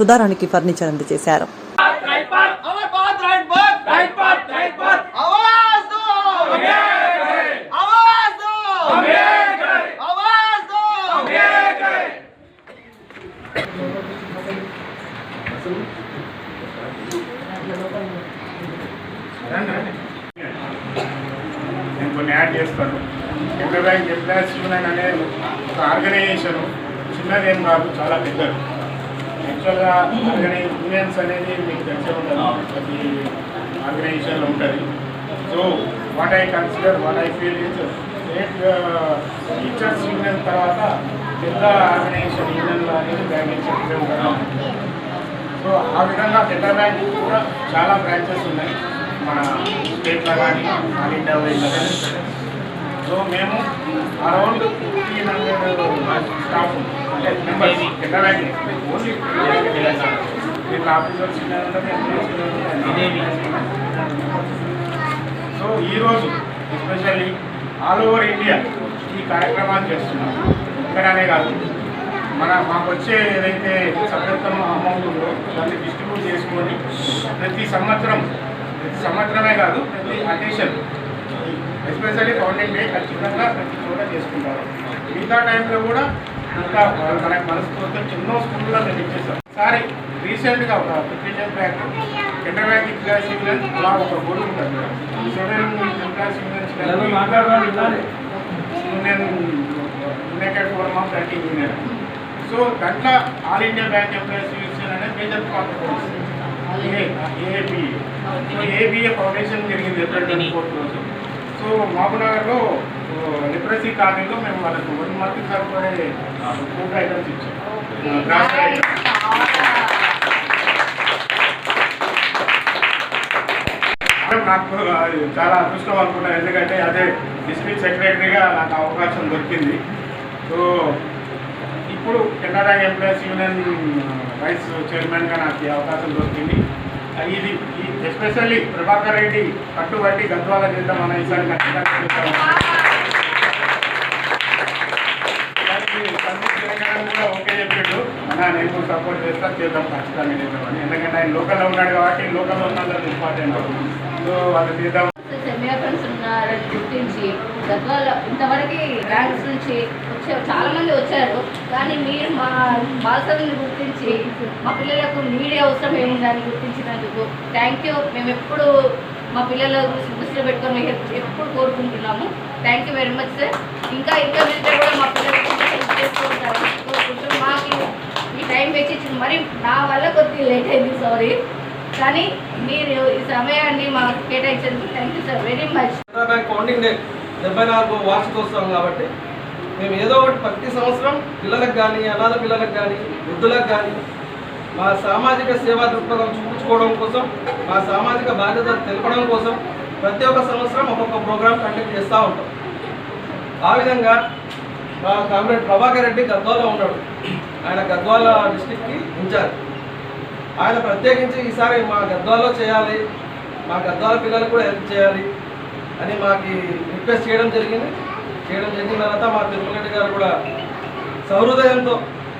సుధారానికి ఫర్నిచర్ అందజేశారు. నేను కొన్ని యాడ్ చేస్తాను. కెనరా బ్యాంక్ ఎంప్లాయీస్ యూనియన్ అనేది ఒక ఆర్గనైజేషన్, చిన్నదేం కాదు, చాలా పెద్దది. యాక్చువల్గా యూనియన్స్ అనేది మీకు తెలిసే ఉంటుంది, ప్రతి ఆర్గనైజేషన్లో ఉంటుంది. So what I consider, what I feel is state teachers union తర్వాత పెద్ద ఆర్గనైజేషన్ యూనియన్లో అనేది బ్యాంకింగ్ సెక్టర్ ఉంటుంది. సో ఆ విధంగా కెనరా బ్యాంక్ కూడా చాలా బ్రాంచెస్ ఉన్నాయి మన స్టేట్లో కానీ ఆల్ ఇండియా వైజ్లో కానీ. సో మేము అరౌండ్ 1500 స్టాఫ్ అంటే మెంబర్స్ కెనరా బ్యాంక్ ఓన్లీ దీంట్లో ఆఫీసర్స్ సో ఈరోజు ఎస్పెషల్లీ ఆల్ ఓవర్ ఇండియా ఈ కార్యక్రమాలు చేస్తున్నాం. ఇక్కడనే కాదు, మాకు వచ్చే ఏదైతే సభ్యత్వం అమౌంట్ ఉందో దాన్ని డిస్ట్రిబ్యూట్ చేసుకొని ప్రతి సంవత్సరమే కాదు, ప్రతి అకేషన్ ఎస్పెషల్లీ ఫౌండేషన్ డే ఖచ్చితంగా ప్రతి చోట చేసుకుంటారు. మిగతా టైంలో కూడా ఇంకా మనకు మనస్ఫూర్తిగా ఎన్నో స్కూల్లో మేము ఇచ్చేస్తాం. సారీ రీసెంట్గా ఒక 15 years back Canara bank employees union అలా ఒక బోర్డు ఉంటుంది. 7 employees unions union society union. So దాంట్లో all India bank employees union అనేది major contribution AABA. So ABA foundation జరిగింది ఏప్రిల్ 24 రోజు. సో మహబూబ్నగర్లో లిటరసీ కాలనీలో మేము వాళ్ళకు 1 month సరిపడే ఫుడ్ ఐటమ్స్ ఇచ్చాం. నాకు చాలా అదృష్టం అనుకున్నాను, ఎందుకంటే అదే డిస్ట్రిక్ట్ సెక్రటరీగా నాకు అవకాశం దొరికింది. సో ఇప్పుడు కెనడా ఎంప్లాయీస్ యూనియన్ వైస్ చైర్మన్గా నాకు ఈ అవకాశం దొరికింది. ఇది ఎస్పెషల్లీ ప్రభాకర్ రెడ్డి కట్టుబట్టి గద్వాల చేద్దామన్న ఈసారి కూడా ఓకే చెప్పాడు, నేను సపోర్ట్ చేస్తా, చేద్దాం ఖచ్చితంగా చేద్దామని. ఎందుకంటే ఆయన లోకల్లో ఉన్నాడు కాబట్టి లోకల్లో ఉన్నది ఇంపార్టెంట్. సో వాళ్ళు చేద్దాం. సెమినార్స్ ఉన్నారని గుర్తించి గద్వాల ఇంతవరకు బ్యాంక్స్ నుంచి చాలా మంది వచ్చారు, కానీ మీరు మా బాలసభని గుర్తించి మా పిల్లలకు నీడే అవసరం ఏముందని గుర్తించినందుకు థ్యాంక్ యూ. మేము ఎప్పుడు మా పిల్లల దృష్టిలో పెట్టుకొని ఎప్పుడు కోరుకుంటున్నాము. Thank you very much sir. ఇంకా వెళ్తే కూడా మా పిల్లలకు హెల్ప్ చేస్తూ ఉంటారు కోరుకుంటాం. మాకు ఈ టైం వెచ్చింది, మరి నా వల్ల కొద్దిగా లేట్ అయింది, సారీ. కానీ మీరు ఈ సమయాన్ని మాకు కేటాయించినందుకు thank you sir very much. Bank founding day 74వ వార్షికోత్సవం కాబట్టి మేము ఏదో ఒకటి ప్రతి సంవత్సరం పిల్లలకు కానీ, అనాథ పిల్లలకు కానీ, వృద్ధులకు కానీ మా సామాజిక సేవా దృక్పథం చూపించుకోవడం కోసం, మా సామాజిక బాధ్యత తెలపడం కోసం ప్రతి ఒక్క సంవత్సరం ఒక్కొక్క ప్రోగ్రాం కండక్ట్ చేస్తూ ఉంటాం. ఆ విధంగా మా కామ్రేడ్ ప్రభాకర్ రెడ్డి గద్వాల ఉన్నాడు, ఆయన గద్వాల డిస్టిక్కి ఇన్ఛార్జ్. ఆయన ప్రత్యేకించి ఈసారి మా గద్వాలలో చేయాలి, మా గద్వాల పిల్లలకు కూడా హెల్ప్ చేయాలి అని మాకు రిక్వెస్ట్ చేయడం జరిగిన తర్వాత మా తిరుమల రెడ్డి గారు కూడా సహృదయంతో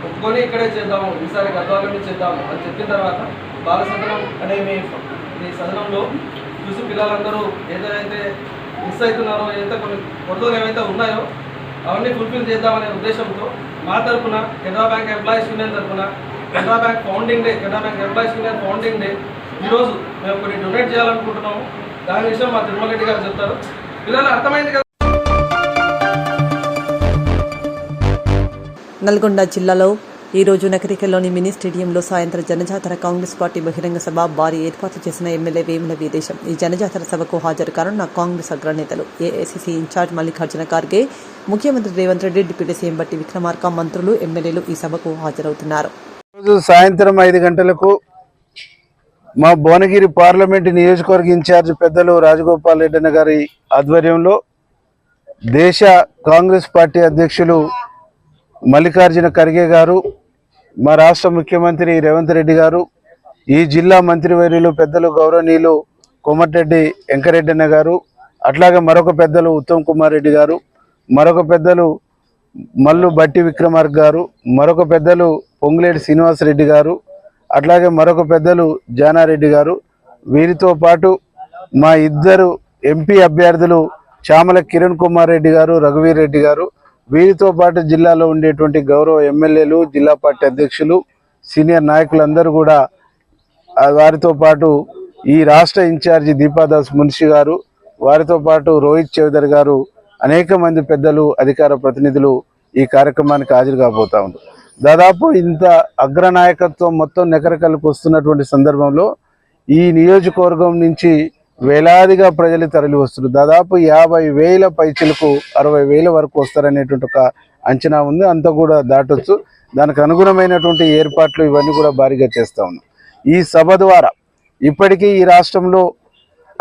ఒప్పుకొని ఇక్కడే చేద్దాము, ఈసారి గద్వాలని చేద్దాము అని చెప్పిన తర్వాత బాల సదనం అనే మీ సదనంలో చూసి పిల్లలందరూ ఏదైతే మిస్ అవుతున్నారో, ఏదైతే కొన్ని కొరతలు ఏవైతే ఉన్నాయో అవన్నీ ఫుల్ఫిల్ చేద్దామనే ఉద్దేశంతో మా తరఫున కెనరా బ్యాంక్ ఎంప్లాయీస్ యూనియన్ తరఫున Canara bank founding day, Canara bank employees union founding day ఈరోజు మేము కొన్ని డొనేట్ చేయాలనుకుంటున్నాము. దాని విషయం మా తిరుమల రెడ్డి గారు చెప్తారు. పిల్లలు అర్థమైంది కదా. నల్గొండ జిల్లాలో ఈరోజు నకరికల్లోని మినీ స్టేడియంలో సాయంత్రం జనజాతర కాంగ్రెస్ పార్టీ బహిరంగ సభ భారీ ఏర్పాటు చేసిన ఎమ్మెల్యే వేముల వీరేశం. ఈ జనజాతర సభకు హాజరు కానున్న కాంగ్రెస్ అగ్రనేతలు ఏఐసీసీ ఇన్ఛార్జ్ మల్లికార్జున ఖార్గే, ముఖ్యమంత్రి రేవంత్ రెడ్డి, డిప్యూటీ సీఎం బట్టి విక్రమార్క, మంత్రులు, ఎమ్మెల్యేలు ఈ సభకు హాజరవుతున్నారు. సాయంత్రం 5 గంటలకు మా భువనగిరి పార్లమెంటు నియోజకవర్గ ఇన్ఛార్జ్ పెద్దలు రాజగోపాల్ రెడ్డి గారి ఆధ్వర్యంలో దేశ కాంగ్రెస్ పార్టీ అధ్యక్షులు మల్లికార్జున ఖర్గే గారు, మా రాష్ట్ర ముఖ్యమంత్రి రేవంత్ రెడ్డి గారు, ఈ జిల్లా మంత్రివర్యులు పెద్దలు గౌరవనీయులు కోమటిరెడ్డి వెంకరెడ్డి అన్న గారు, అట్లాగే మరొక పెద్దలు ఉత్తమ్ కుమార్ రెడ్డి గారు, మరొక పెద్దలు మల్లు బట్టి విక్రమార్క గారు, మరొక పెద్దలు పొంగులేటి శ్రీనివాసరెడ్డి గారు, అట్లాగే మరొక పెద్దలు జానారెడ్డి గారు, వీరితో పాటు మా ఇద్దరు ఎంపీ అభ్యర్థులు చామల కిరణ్ కుమార్ రెడ్డి గారు, రఘువీర్ రెడ్డి గారు, వీరితో పాటు జిల్లాలో ఉండేటువంటి గౌరవ ఎమ్మెల్యేలు, జిల్లా పార్టీ అధ్యక్షులు, సీనియర్ నాయకులందరూ కూడా, వారితో పాటు ఈ రాష్ట్ర ఇన్ఛార్జి దీపాదాస్ మున్షి గారు, వారితో పాటు రోహిత్ చౌదరి గారు, అనేక మంది పెద్దలు, అధికార ప్రతినిధులు ఈ కార్యక్రమానికి హాజరు కాబోతా ఉన్నారు. దాదాపు ఇంత అగ్రనాయకత్వం మొత్తం నెకరకల్కి వస్తున్నటువంటి సందర్భంలో ఈ నియోజకవర్గం నుంచి వేలాదిగా ప్రజలు తరలి వస్తున్నారు. దాదాపు 50,000 పైచిలకు 60,000 వరకు వస్తారనేటువంటి ఒక అంచనా ఉంది. అంతా కూడా దాటొచ్చు. దానికి అనుగుణమైనటువంటి ఏర్పాట్లు ఇవన్నీ కూడా భారీగా చేస్తూ ఉన్నాం. ఈ సభ ద్వారా ఇప్పటికీ ఈ రాష్ట్రంలో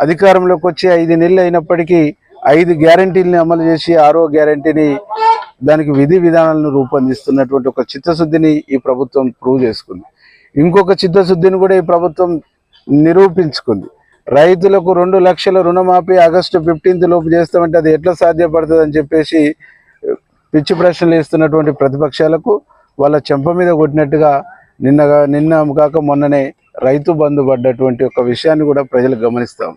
అధికారంలోకి వచ్చి 5 నెలలు అయినప్పటికీ 5 గ్యారంటీలని అమలు చేసి 6వ గ్యారంటీని దానికి విధి విధానాలను రూపొందిస్తున్నటువంటి ఒక చిత్తశుద్ధిని ఈ ప్రభుత్వం ప్రూవ్ చేసుకుంది. ఇంకొక చిత్తశుద్ధిని కూడా ఈ ప్రభుత్వం నిరూపించుకుంది. రైతులకు 2 లక్షల రుణమాఫీ ఆగస్టు 15 లోపు చేస్తామంటే అది ఎట్లా సాధ్యపడుతుంది అని చెప్పేసి పిచ్చి ప్రశ్నలు వేస్తున్నటువంటి ప్రతిపక్షాలకు వాళ్ళ చెంప మీద కొట్టినట్టుగా నిన్న కాక మొన్ననే రైతు బంధు పడ్డటువంటి ఒక విషయాన్ని కూడా ప్రజలు గమనిస్తాం.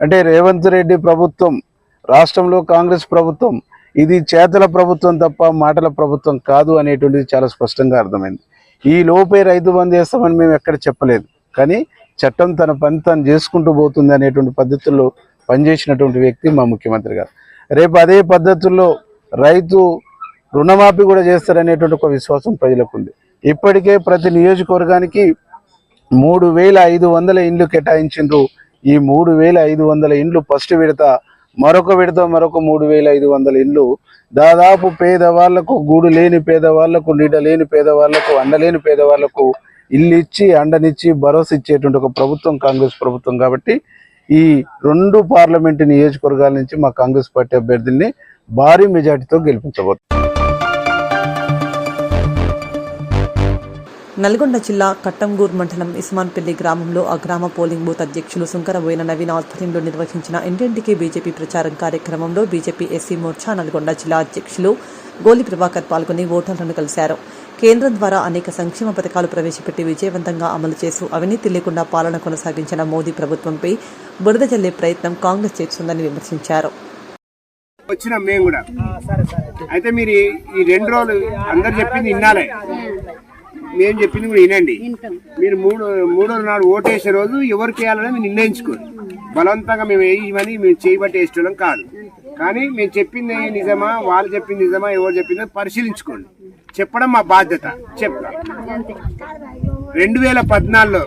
అంటే రేవంత్ రెడ్డి ప్రభుత్వం, రాష్ట్రంలో కాంగ్రెస్ ప్రభుత్వం ఇది చేతల ప్రభుత్వం తప్ప మాటల ప్రభుత్వం కాదు అనేటువంటిది చాలా స్పష్టంగా అర్థమైంది. ఈ లోపే రైతు బంధు చేస్తామని మేము ఎక్కడ చెప్పలేదు, కానీ చట్టం తన పని తాను చేసుకుంటూ పోతుంది అనేటువంటి పద్ధతుల్లో పనిచేసినటువంటి వ్యక్తి మా ముఖ్యమంత్రి గారు. రేపు అదే పద్ధతుల్లో రైతు రుణమాఫీ కూడా చేస్తారనేటువంటి ఒక విశ్వాసం ప్రజలకు ఉంది. ఇప్పటికే ప్రతి నియోజకవర్గానికి 3,500 ఇండ్లు కేటాయించిండ్రు. ఈ 3,500 ఇండ్లు ఫస్ట్ విడత, మరొక 3,500 ఇండ్లు దాదాపు పేదవాళ్లకు, గూడు లేని పేదవాళ్లకు, నీడ లేని పేదవాళ్లకు, అండలేని పేదవాళ్లకు ఇల్లు ఇచ్చి అండనిచ్చి భరోసా ఇచ్చేటువంటి ఒక ప్రభుత్వం కాంగ్రెస్ ప్రభుత్వం. కాబట్టి ఈ 2 పార్లమెంటు నియోజకవర్గాల నుంచి మా కాంగ్రెస్ పార్టీ అభ్యర్థుల్ని భారీ మెజార్టీతో గెలిపించబోతుంది. నల్గొండ జిల్లా కట్టంగూర్ మండలం ఇస్మాన్పల్లి గ్రామంలో ఆ గ్రామ పోలింగ్ బూత్ అధ్యక్షులు సుంకరబోయిన నవీన్ ఆధ్వర్యంలో నిర్వహించిన ఇంటింటికి బీజేపీ ప్రచారం కార్యక్రమంలో బీజేపీ ఎస్సీ మోర్చా నల్గొండ జిల్లా అధ్యక్షులు గోలి ప్రభాకర్ పాల్గొని ఓటర్లను కలిశారు. కేంద్రం ద్వారా అనేక సంక్షేమ పథకాలు ప్రవేశపెట్టి విజయవంతంగా అమలు చేస్తూ అవినీతి లేకుండా పాలన కొనసాగించిన మోదీ ప్రభుత్వంపై బురద జల్లే ప్రయత్నం కాంగ్రెస్ చేస్తుందని విమర్శించారు. వచ్చిన మేము కూడా అయితే మీరు ఈ 2 రోజులు అందరు చెప్పింది వినాలే, మేము చెప్పింది కూడా వినండి. మీరు మూడో నాడు ఓటేసే రోజు ఎవరికి వేయాలని మీరు నిర్ణయించుకోండి. బలవంతంగా మేము వేయమని మేము చేయబట్టి వేసుకోవడం కాదు. కానీ మేము చెప్పింది నిజమా, వాళ్ళు చెప్పింది నిజమా, ఎవరు చెప్పిందో పరిశీలించుకోండి. చెప్పడం మా బాధ్యత. చెప్తాం. 2014లో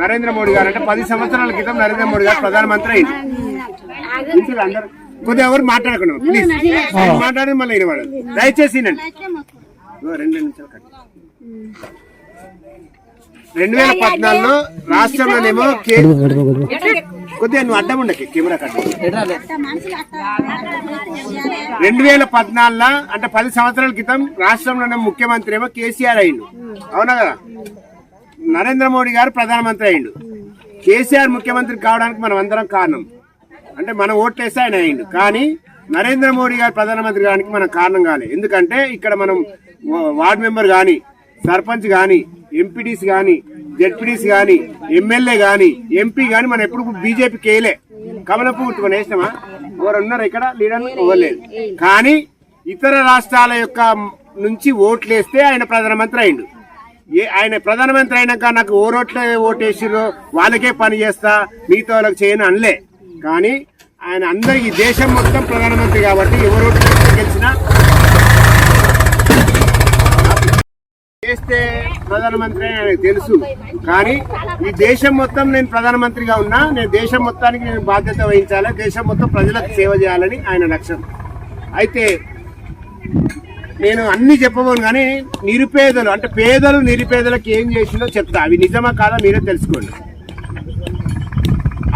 నరేంద్ర మోడీ గారు, అంటే 10 సంవత్సరాల క్రితం నరేంద్ర మోడీ గారు ప్రధానమంత్రి అయింది. అందరూ కొద్దిగా ఎవరు మాట్లాడుకున్నాం ప్లీజ్, మాట్లాడేది మళ్ళీ వినవాడు. దయచేసి 2014లో రాష్ట్రంలోనేమో కొద్దిగా నువ్వు అడ్డం ఉండకి కెమెరా కట్ట 2014లో అంటే 10 సంవత్సరాల క్రితం రాష్ట్రంలోనే ముఖ్యమంత్రి ఏమో కేసీఆర్ అయిండు. అవునా కదా? నరేంద్ర మోడీ గారు ప్రధానమంత్రి అయిండు. కేసీఆర్ ముఖ్యమంత్రి కావడానికి మనం అందరం కారణం. అంటే మనం ఓట్లేస్తే ఆయన అయిండు. కానీ నరేంద్ర మోడీ గారు ప్రధానమంత్రి కావడానికి మనం కారణం కాలే. ఎందుకంటే ఇక్కడ మనం వార్డు మెంబర్ కానీ, సర్పంచ్ కానీ, ఎంపీటీస్ కానీ, జెడ్పీటీస్ కానీ, ఎమ్మెల్యే కానీ, ఎంపీ కానీ మనం ఎప్పుడు బీజేపీకి వేయలే. కమలపూర్తి మనం వేసినామా? ఎవరు ఉన్నారు ఇక్కడ లీడర్లు? ఇవ్వలేదు. కానీ ఇతర రాష్ట్రాల యొక్క నుంచి ఓట్లేస్తే ఆయన ప్రధానమంత్రి అయిండు. ఆయన ప్రధానమంత్రి అయినాక నాకు ఓటేసిరో వాళ్ళకే పని చేస్తా, మిగతా వాళ్ళకి చేయను అనలే. కానీ ఆయన అందరికి దేశం మొత్తం ప్రధానమంత్రి కాబట్టి ఎవరు గెలిచినా చేస్తే ప్రధానమంత్రి అని ఆయనకు తెలుసు. కానీ ఈ దేశం మొత్తం నేను ప్రధానమంత్రిగా ఉన్నా, నేను దేశం మొత్తానికి నేను బాధ్యత వహించాలి, దేశం మొత్తం ప్రజలకు సేవ చేయాలని ఆయన లక్ష్యం. అయితే నేను అన్ని చెప్పబోను, కానీ నిరుపేదలు అంటే పేదలు నిరుపేదలకు ఏం చేసిందో చెప్తా. అవి నిజమా కాదా మీరే తెలుసుకోండి.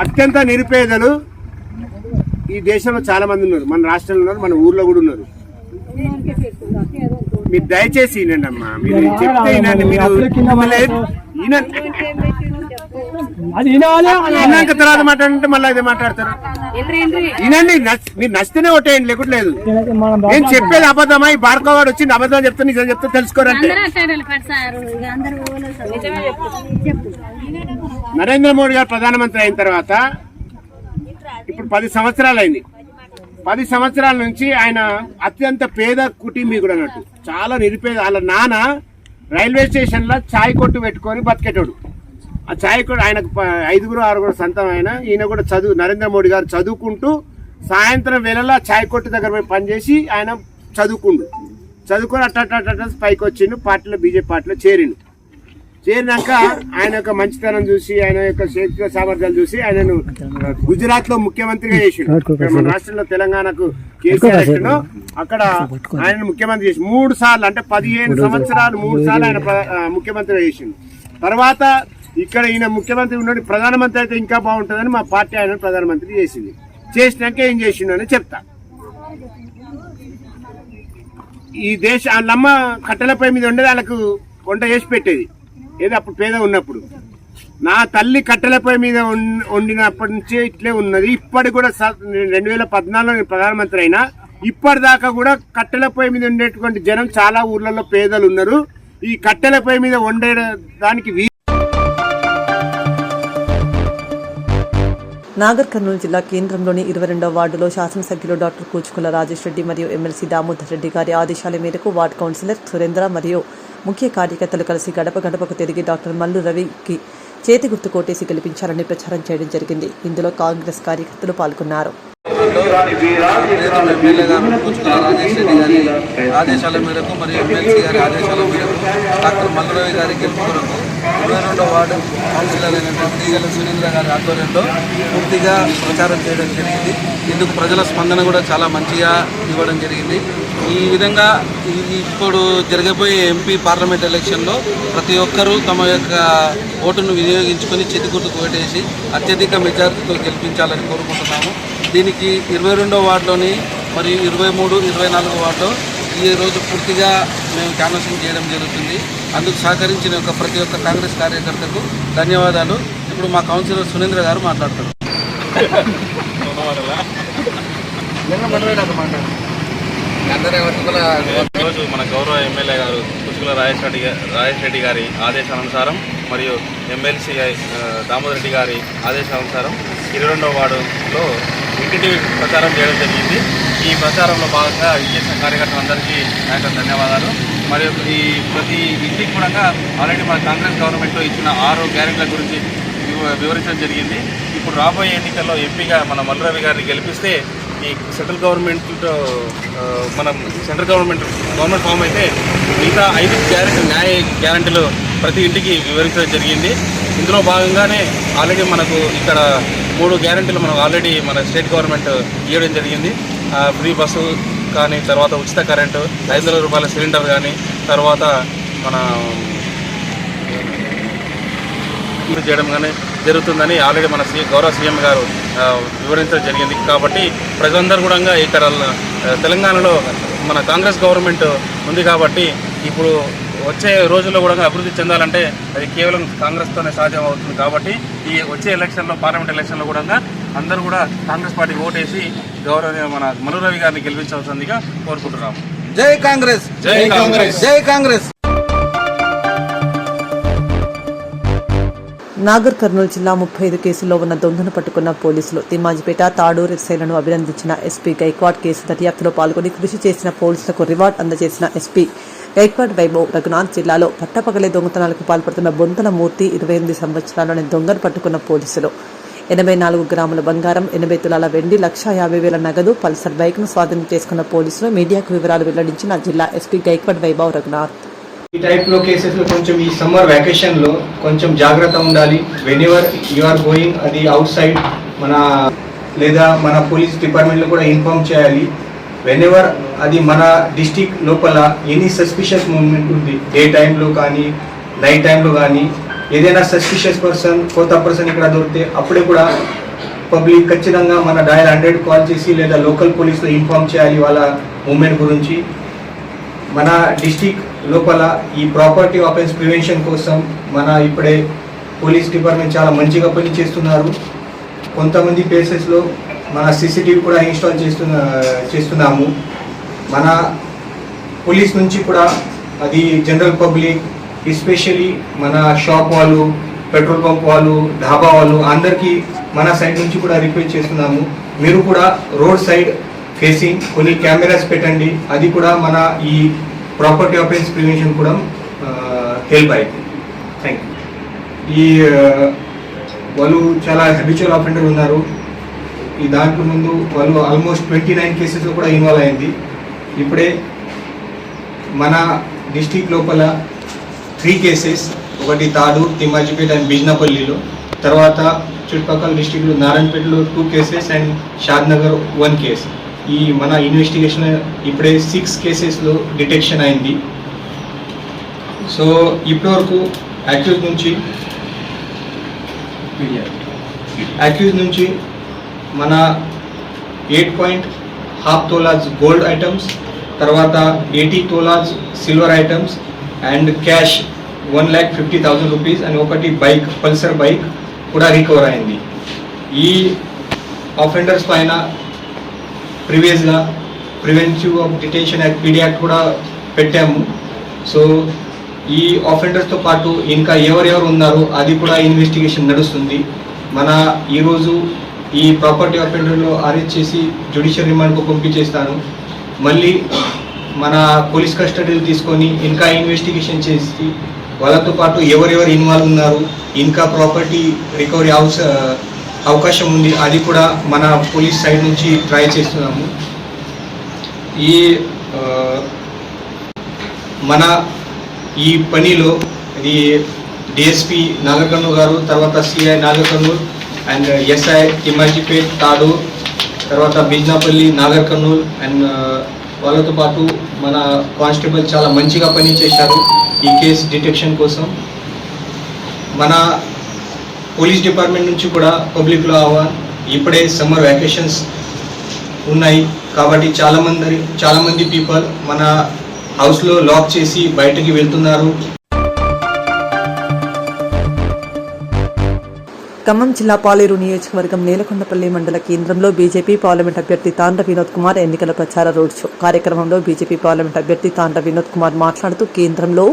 అత్యంత నిరుపేదలు ఈ దేశంలో చాలా మంది ఉన్నారు. మన రాష్ట్రంలో ఉన్నారు, మన ఊర్లో కూడా ఉన్నారు. మీరు దయచేసి వినండి అమ్మా, మీరు చెప్తే వినండి. విన్నాక తర్వాత మాట్లాడంటే మళ్ళీ అదే మాట్లాడతారు. వినండి, మీరు నచ్చితేనే ఓటేయండి, లేకుంటలేదు. నేను చెప్పేది అబద్ధమా? ఈ బార్కోవాడు వచ్చి అబద్ధం చెప్తే నిజం చెప్తే తెలుసుకోరంటే. నరేంద్ర మోడీ గారు ప్రధానమంత్రి అయిన తర్వాత ఇప్పుడు 10 సంవత్సరాలు అయింది. 10 సంవత్సరాల నుంచి ఆయన అత్యంత పేద కుటుంబీకుడు అన్నట్టు, చాలా నిరుపేద. వాళ్ళ నాన్న రైల్వే స్టేషన్ లో చాయ్ కొట్టు పెట్టుకొని బతికేటోడు. ఆ చాయ్ కొట్టు ఆయనకు 5-6 సంతం. ఈయన కూడా నరేంద్ర మోడీ గారు చదువుకుంటూ సాయంత్రం వేళలో చాయ్ కొట్టు దగ్గర పోయి పనిచేసి ఆయన చదువుకొని అట్ట పైకి వచ్చిండు. పార్టీలో బీజేపీ పార్టీలో చేరినాక ఆయన యొక్క మంచితనం చూసి, ఆయన యొక్క శక్తి సామర్థ్యాలు చూసి ఆయనను గుజరాత్ లో ముఖ్యమంత్రిగా చేసిండు. మన రాష్ట్రంలో తెలంగాణకు కేసీఆర్ ఎక్కడో అక్కడ ఆయన ముఖ్యమంత్రి చేసి 3 సార్లు, అంటే 15 సంవత్సరాలు 3 సార్లు ఆయన ముఖ్యమంత్రిగా చేసిండు. తర్వాత ఇక్కడ ఈయన ముఖ్యమంత్రి ఉన్నాడు, ప్రధానమంత్రి అయితే ఇంకా బాగుంటుందని మా పార్టీ ఆయన ప్రధానమంత్రి చేసింది. చేసినాక ఏం చేసిండు అని చెప్తా. ఈ వాళ్ళమ్మ కట్టెలపై మీద ఉండేది, వాళ్ళకు వంట చేసి పెట్టేది. ఏదో అప్పుడు పేద ఉన్నప్పుడు. నా తల్లి కట్టెలపై మీద వండినప్పటి నుంచి ఇట్లే ఉన్నది. ఇప్పటికి కూడా 2014లో నేను ప్రధానమంత్రి అయినా ఇప్పటిదాకా కూడా కట్టెలపై మీద ఉండేటువంటి జనం చాలా ఊర్లలో పేదలు ఉన్నారు. ఈ కట్టెలపై మీద వండేదానికి నాగర్ కర్నూలు జిల్లా కేంద్రంలోని 22వ వార్డులో శాసనసభ్యులు డాక్టర్ కూచుకుల రాజేష్ రెడ్డి మరియు ఎమ్మెల్సీ దామోదర్ రెడ్డి గారి ఆదేశాల మేరకు వార్డు కౌన్సిలర్ సురేంద్ర మరియు ముఖ్య కార్యకర్తలు కలిసి గడప గడపకు తిరిగి డాక్టర్ మల్లు రవికి చేతి గుర్తు కోటేసి గెలిపించాలని ప్రచారం చేయడం జరిగింది. ఇందులో కాంగ్రెస్ కార్యకర్తలు పాల్గొన్నారు. ఆధ్వర్యంలో ఎమ్మెల్యే గారు కూచుకుల రాజేష్ రెడ్డి గారి ఆదేశాల మేరకు మరియు ఎమ్మెల్సీ గారి ఆదేశాల మేరకు డాక్టర్ మల్లురవి గారి గెలుపు కొరకు 22వ వార్డు కౌన్సిలర్ అయినటువంటి తీగల సునీంద్ర గారి ఆధ్వర్యంలో పూర్తిగా ప్రచారం చేయడం జరిగింది. ఇందుకు ప్రజల స్పందన కూడా చాలా మంచిగా ఇవ్వడం జరిగింది. ఈ విధంగా ఇప్పుడు జరగబోయే ఎంపీ పార్లమెంట్ ఎలక్షన్లో ప్రతి ఒక్కరూ తమ యొక్క ఓటును వినియోగించుకొని చేతిగుర్తుకు ఓటేసి అత్యధిక మెజార్టీతో గెలిపించాలని కోరుకుంటున్నాము. దీనికి 22వ వార్డులోని మరియు 23, 24 వార్డులో ఈ రోజు పూర్తిగా మేము క్యాన్వాసింగ్ చేయడం జరుగుతుంది. అందుకు సహకరించిన ప్రతి ఒక్క కాంగ్రెస్ కార్యకర్తకు ధన్యవాదాలు. ఇప్పుడు మా కౌన్సిలర్ సునీంద్ర గారు మాట్లాడతారు. ఈరోజు మన గౌరవ ఎమ్మెల్యే గారు కుచుకుల రాజేష్ రెడ్డి గారి ఆదేశానుసారం మరియు ఎమ్మెల్సీ దామోదర్ రెడ్డి గారి ఆదేశానుసారం 22వ వార్డులో ఇంటింటి ప్రచారం చేయడం జరిగింది. ఈ ప్రచారంలో భాగంగా చేసిన కార్యకర్తలందరికీ నా యొక్క ధన్యవాదాలు. మరియు ఈ ప్రతి ఇంటికి కూడా ఆల్రెడీ మన కాంగ్రెస్ గవర్నమెంట్ ఇచ్చిన 6 గ్యారెంటీల గురించి వివరించడం జరిగింది. ఇప్పుడు రాబోయే ఎన్నికల్లో ఎంపీగా మన మల్లురవి గారిని గెలిపిస్తే ఈ సెంట్రల్ గవర్నమెంట్తో మనం సెంట్రల్ గవర్నమెంట్ ఫామ్ అయితే మిగతా 5 న్యాయ గ్యారెంటీలు ప్రతి ఇంటికి వివరించడం జరిగింది. ఇందులో భాగంగానే ఆల్రెడీ మనకు ఇక్కడ 3 గ్యారెంటీలు మనం ఆల్రెడీ మన స్టేట్ గవర్నమెంట్ ఇవ్వడం జరిగింది. ఫ్రీ బస్సు కానీ, తర్వాత ఉచిత కరెంటు, 500 రూపాయల సిలిండర్ కానీ, తర్వాత మన చేయడం కానీ జరుగుతుందని ఆల్రెడీ మన గౌరవ సీఎం గారు వివరించడం జరిగింది. కాబట్టి ప్రజలందరూ కూడా ఇక్కడ తెలంగాణలో మన కాంగ్రెస్ గవర్నమెంట్ ఉంది కాబట్టి ఇప్పుడు వచ్చే రోజుల్లో కూడా అభివృద్ధి చెందాలంటే అది కేవలం కాంగ్రెస్తోనే సాధ్యం అవుతుంది. కాబట్టి ఈ వచ్చే ఎలక్షన్లో పార్లమెంట్ ఎలక్షన్లో కూడా అందరూ కూడా కాంగ్రెస్ పార్టీకి ఓటేసి గౌరవ మన మల్లురవి గారిని గెలిపించాల్సిందిగా కోరుకుంటున్నాము. జై కాంగ్రెస్, జై కాంగ్రెస్, జై కాంగ్రెస్. నాగర్ కర్నూలు జిల్లా 35 కేసుల్లో ఉన్న దొంగను పట్టుకున్న పోలీసులు. తిమ్మాజిపేట, తాడూరు ఎస్ఐలను అభినందించిన ఎస్పీ గైక్వాడ్. కేసు దర్యాప్తులో పాల్గొని కృషి చేసిన పోలీసులకు రివార్డ్ అందజేసిన ఎస్పీ గైక్వాడ్ వైభవ్ రఘునాథ్. జిల్లాలో పట్టపగలే దొంగతనాలకు పాల్పడుతున్న బొంతల మూర్తి 28 సంవత్సరాలని దొంగను పట్టుకున్న పోలీసులు. 84 గ్రాముల బంగారం, 80 తులాల వెండి, 1,50,000 నగదు, పల్సర్ బైక్ ను స్వాధీనం చేసుకున్న పోలీసులు మీడియాకు వివరాలు వెల్లడించిన జిల్లా ఎస్పీ గైక్వాడ్ వైభవ్ రఘునాథ్. ఈ టైప్లో కేసెస్లో కొంచెం ఈ సమ్మర్ వ్యాకేషన్లో కొంచెం జాగ్రత్త ఉండాలి. Whenever you are going అది అవుట్ సైడ్ మన లేదా మన పోలీస్ డిపార్ట్మెంట్లో కూడా ఇన్ఫార్మ్ చేయాలి. వెన్ ఎవర్ అది మన డిస్టిక్ లోపల ఎనీ సస్పిషియస్ మూవ్మెంట్ ఉంది, డే టైంలో కానీ నైట్ టైంలో కానీ ఏదైనా సస్పిషియస్ పర్సన్, కొత్త పర్సన్ ఇక్కడ దొరికితే అప్పుడే కూడా పబ్లిక్ ఖచ్చితంగా మన డయల్ 100 కాల్ చేసి లేదా లోకల్ పోలీస్లో ఇన్ఫార్మ్ చేయాలి వాళ్ళ మూవ్మెంట్ గురించి. మన డిస్టిక్ లోపల ఈ ప్రాపర్టీ ఆఫెన్స్ ప్రివెన్షన్ కోసం మన ఇప్పుడే పోలీస్ డిపార్ట్మెంట్ చాలా మంచిగా పని చేస్తున్నారు. కొంతమంది ప్లేసెస్లో మన సీసీటీవీ కూడా ఇన్స్టాల్ చేస్తున్నాము. మన పోలీస్ నుంచి కూడా అది జనరల్ పబ్లిక్, ఎస్పెషలీ మన షాప్ వాళ్ళు, పెట్రోల్ పంప్ వాళ్ళు, ఢాబా వాళ్ళు అందరికీ మన సైడ్ నుంచి కూడా రిక్వెస్ట్ చేస్తున్నాము. మీరు కూడా రోడ్ సైడ్ ఫేసింగ్ కొన్ని కెమెరాస్ పెట్టండి. అది కూడా మన ఈ ప్రాపర్టీ ఆఫెన్స్ ప్రివెన్షన్ కూడా హెల్ప్ అవుతుంది. Thank you. ఈ వాళ్ళు చాలా హ్యాబిచువల్ అఫెండర్ ఉన్నారు. ఈ దాంట్లో ముందు వాళ్ళు ఆల్మోస్ట్ 29 కేసెస్లో కూడా ఇన్వాల్వ్ అయింది. ఇప్పుడే మన డిస్టిక్ లోపల 3 కేసెస్, ఒకటి తాడూరు, తిమ్మాజిపేట అండ్ బిజ్నపల్లిలో, తర్వాత చుట్టుపక్కల డిస్టిక్లో నారాయణపేటలో 2 కేసెస్ అండ్ షాద్నగర్ 1 కేసు. ఈ మన ఇన్వెస్టిగేషన్ ఇప్పుడే 6 కేసెస్లో డిటెక్షన్ అయింది. సో ఇప్పటివరకు అక్యూజ్ నుంచి మన 8.5 తోలాజ్ గోల్డ్ ఐటమ్స్, తర్వాత 80 తోలాజ్ silver items and cash 1,50,000 rupees and ఒకటి బైక్, పల్సర్ బైక్ కూడా రికవర్ అయింది. ఈ ఆఫెండర్స్ పైన ప్రీవియస్గా preventive of detention act, PD act కూడా పెట్టాము. సో ఈ ఆఫెండర్స్తో పాటు ఇంకా ఎవరెవరు ఉన్నారో అది కూడా ఇన్వెస్టిగేషన్ నడుస్తుంది. మన ఈరోజు ఈ ప్రాపర్టీ ఆఫెండర్లో అరెస్ట్ చేసి జ్యుడిషియల్ రిమాండ్కు పంపించేస్తాను. మళ్ళీ మన పోలీస్ కస్టడీలు తీసుకొని ఇంకా ఇన్వెస్టిగేషన్ చేసి వాళ్ళతో పాటు ఎవరెవరు ఇన్వాల్వ్ ఉన్నారు, ఇంకా ప్రాపర్టీ రికవరీ అవకాశం ఉంది. అది కూడా మన పోలీస్ సైడ్ నుంచి ట్రై చేస్తున్నాము. ఈ మన ఈ పనిలో ఇది డిఎస్పి నాగర్ కర్నూల్ గారు, తర్వాత CI Nagar Kurnool and SI Thimmajipet తాడు, తర్వాత బిజ్నాపల్లి నాగర్ కర్నూల్ అండ్ వాళ్ళతో పాటు మన కానిస్టేబుల్ చాలా మంచిగా పని చేశారు ఈ కేసు డిటెక్షన్ కోసం. మన పోలీస్ డిపార్ట్మెంట్ నుంచి కూడా పబ్లిక్లో ఆహ్వాన్, ఇప్పుడే సమ్మర్ వెకేషన్స్ ఉన్నాయి కాబట్టి చాలామంది పీపుల్ మన హౌస్లో లాక్ చేసి బయటకి వెళ్తున్నారు. ఖమ్మం జిల్లా పాలేరు నియోజకవర్గం నేలకొండపల్లి మండల కేంద్రంలో బీజేపీ పార్లమెంట్ అభ్యర్థి తాండ్ర వినోద్ కుమార్ ఎన్నికల ప్రచార రోడ్ షో కార్యక్రమంలో బీజేపీ పార్లమెంట్ అభ్యర్థి తాండ్ర వినోద్ కుమార్ మాట్లాడుతూ కేంద్రంలో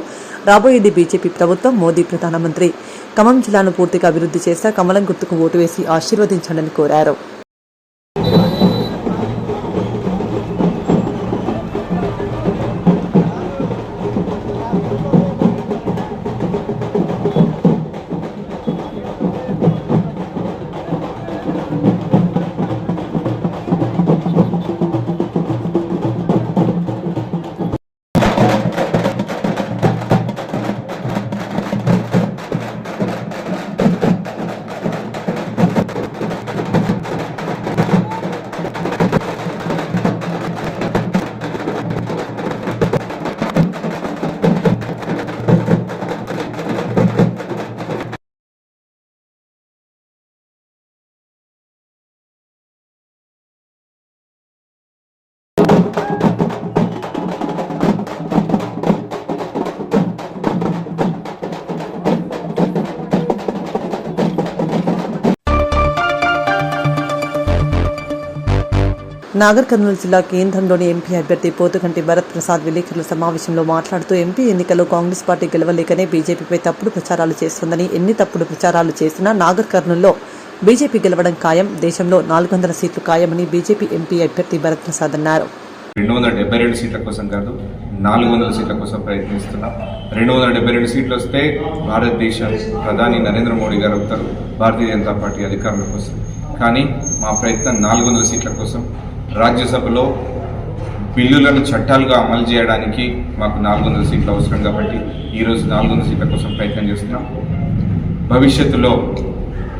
రాబోయేది బీజేపీ ప్రభుత్వం, మోదీ ప్రధానమంత్రి. ఖమ్మం జిల్లాను పూర్తిగా అభివృద్ధి చేస్తా, కమలం గుర్తుకు ఓటు వేసి ఆశీర్వదించండి కోరారు. నాగర్ కర్నూలు జిల్లా కేంద్రంలోని ఎంపీ అభ్యర్థి పోతుగంటి భరత్ ప్రసాద్ విలేకరుల సమావేశంలో మాట్లాడుతూ ఎంపీ ఎన్నికల్లో కాంగ్రెస్ పార్టీ గెలవలేకనే బీజేపీపై తప్పుడు ప్రచారాలు చేస్తుందని, ఎన్ని తప్పుడు ప్రచారాలు చేసినా నాగర్ కర్నూలులో బీజేపీ గెలవడం ఖాయం, దేశంలో 400 సీట్లు ఖాయమని బీజేపీ ఎంపీ అభ్యర్థి భరత్ ప్రసాద్ అన్నారు. 272 సీట్ల కోసం కాదు, 400 సీట్ల కోసం ప్రయత్నిస్తున్నాం. 272 సీట్లు వస్తే భారతదేశ ప్రధాని నరేంద్ర మోడీ గారు అవుతారు, భారతీయ జనతా పార్టీ అధికారంలోకి వస్తుంది. కానీ మా ప్రయత్నం 400 సీట్ల కోసం. రాజ్యసభలో బిల్లులను చట్టాలుగా అమలు చేయడానికి మాకు 400 సీట్లు అవసరం కాబట్టి ఈరోజు 400 సీట్ల కోసం ప్రయత్నం చేస్తున్నాం. భవిష్యత్తులో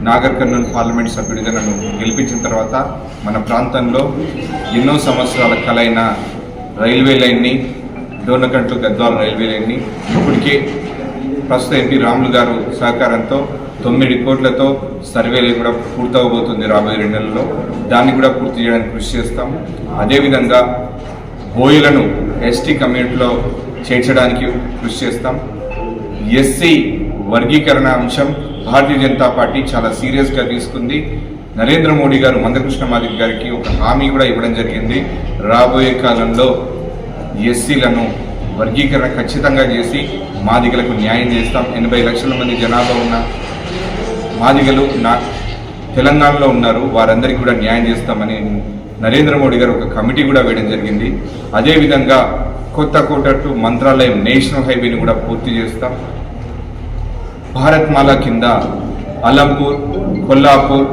నాగర్ కర్నూలు పార్లమెంట్ సభ్యుడిగా నన్ను గెలిపించిన తర్వాత మన ప్రాంతంలో ఎన్నో సంవత్సరాల కలైన రైల్వే లైన్ని, డోర్నకంట్లు గద్వాల రైల్వే లైన్ని ఇప్పటికే ప్రస్తుత ఎంపీ రాములు గారు సహకారంతో 9 కోట్లతో సర్వేలు కూడా పూర్తవబోతుంది రాబోయే 2 నెలల్లో. దాన్ని కూడా పూర్తి చేయడానికి కృషి చేస్తాం. అదేవిధంగా బోయిలను ఎస్టీ కమ్యూనిటీలో చేర్చడానికి కృషి చేస్తాం. ఎస్సీ వర్గీకరణ అంశం భారతీయ జనతా పార్టీ చాలా సీరియస్గా తీసుకుంది. నరేంద్ర మోడీ గారు మందకృష్ణ మాదిక్ గారికి ఒక హామీ కూడా ఇవ్వడం జరిగింది. రాబోయే కాలంలో ఎస్సీలను వర్గీకరణ ఖచ్చితంగా చేసి మాదిగలకు న్యాయం చేస్తాం. 80 లక్షల మంది జనాభా ఉన్న మాదిగలు తెలంగాణలో ఉన్నారు, వారందరికీ కూడా న్యాయం చేస్తామని నరేంద్ర మోడీ గారు ఒక కమిటీ కూడా వేయడం జరిగింది. అదేవిధంగా కొత్త కోట టు మంత్రాలయం నేషనల్ హైవేని కూడా పూర్తి చేస్తాం. భారత్ మాల కింద అలంపూర్, కొల్లాపూర్,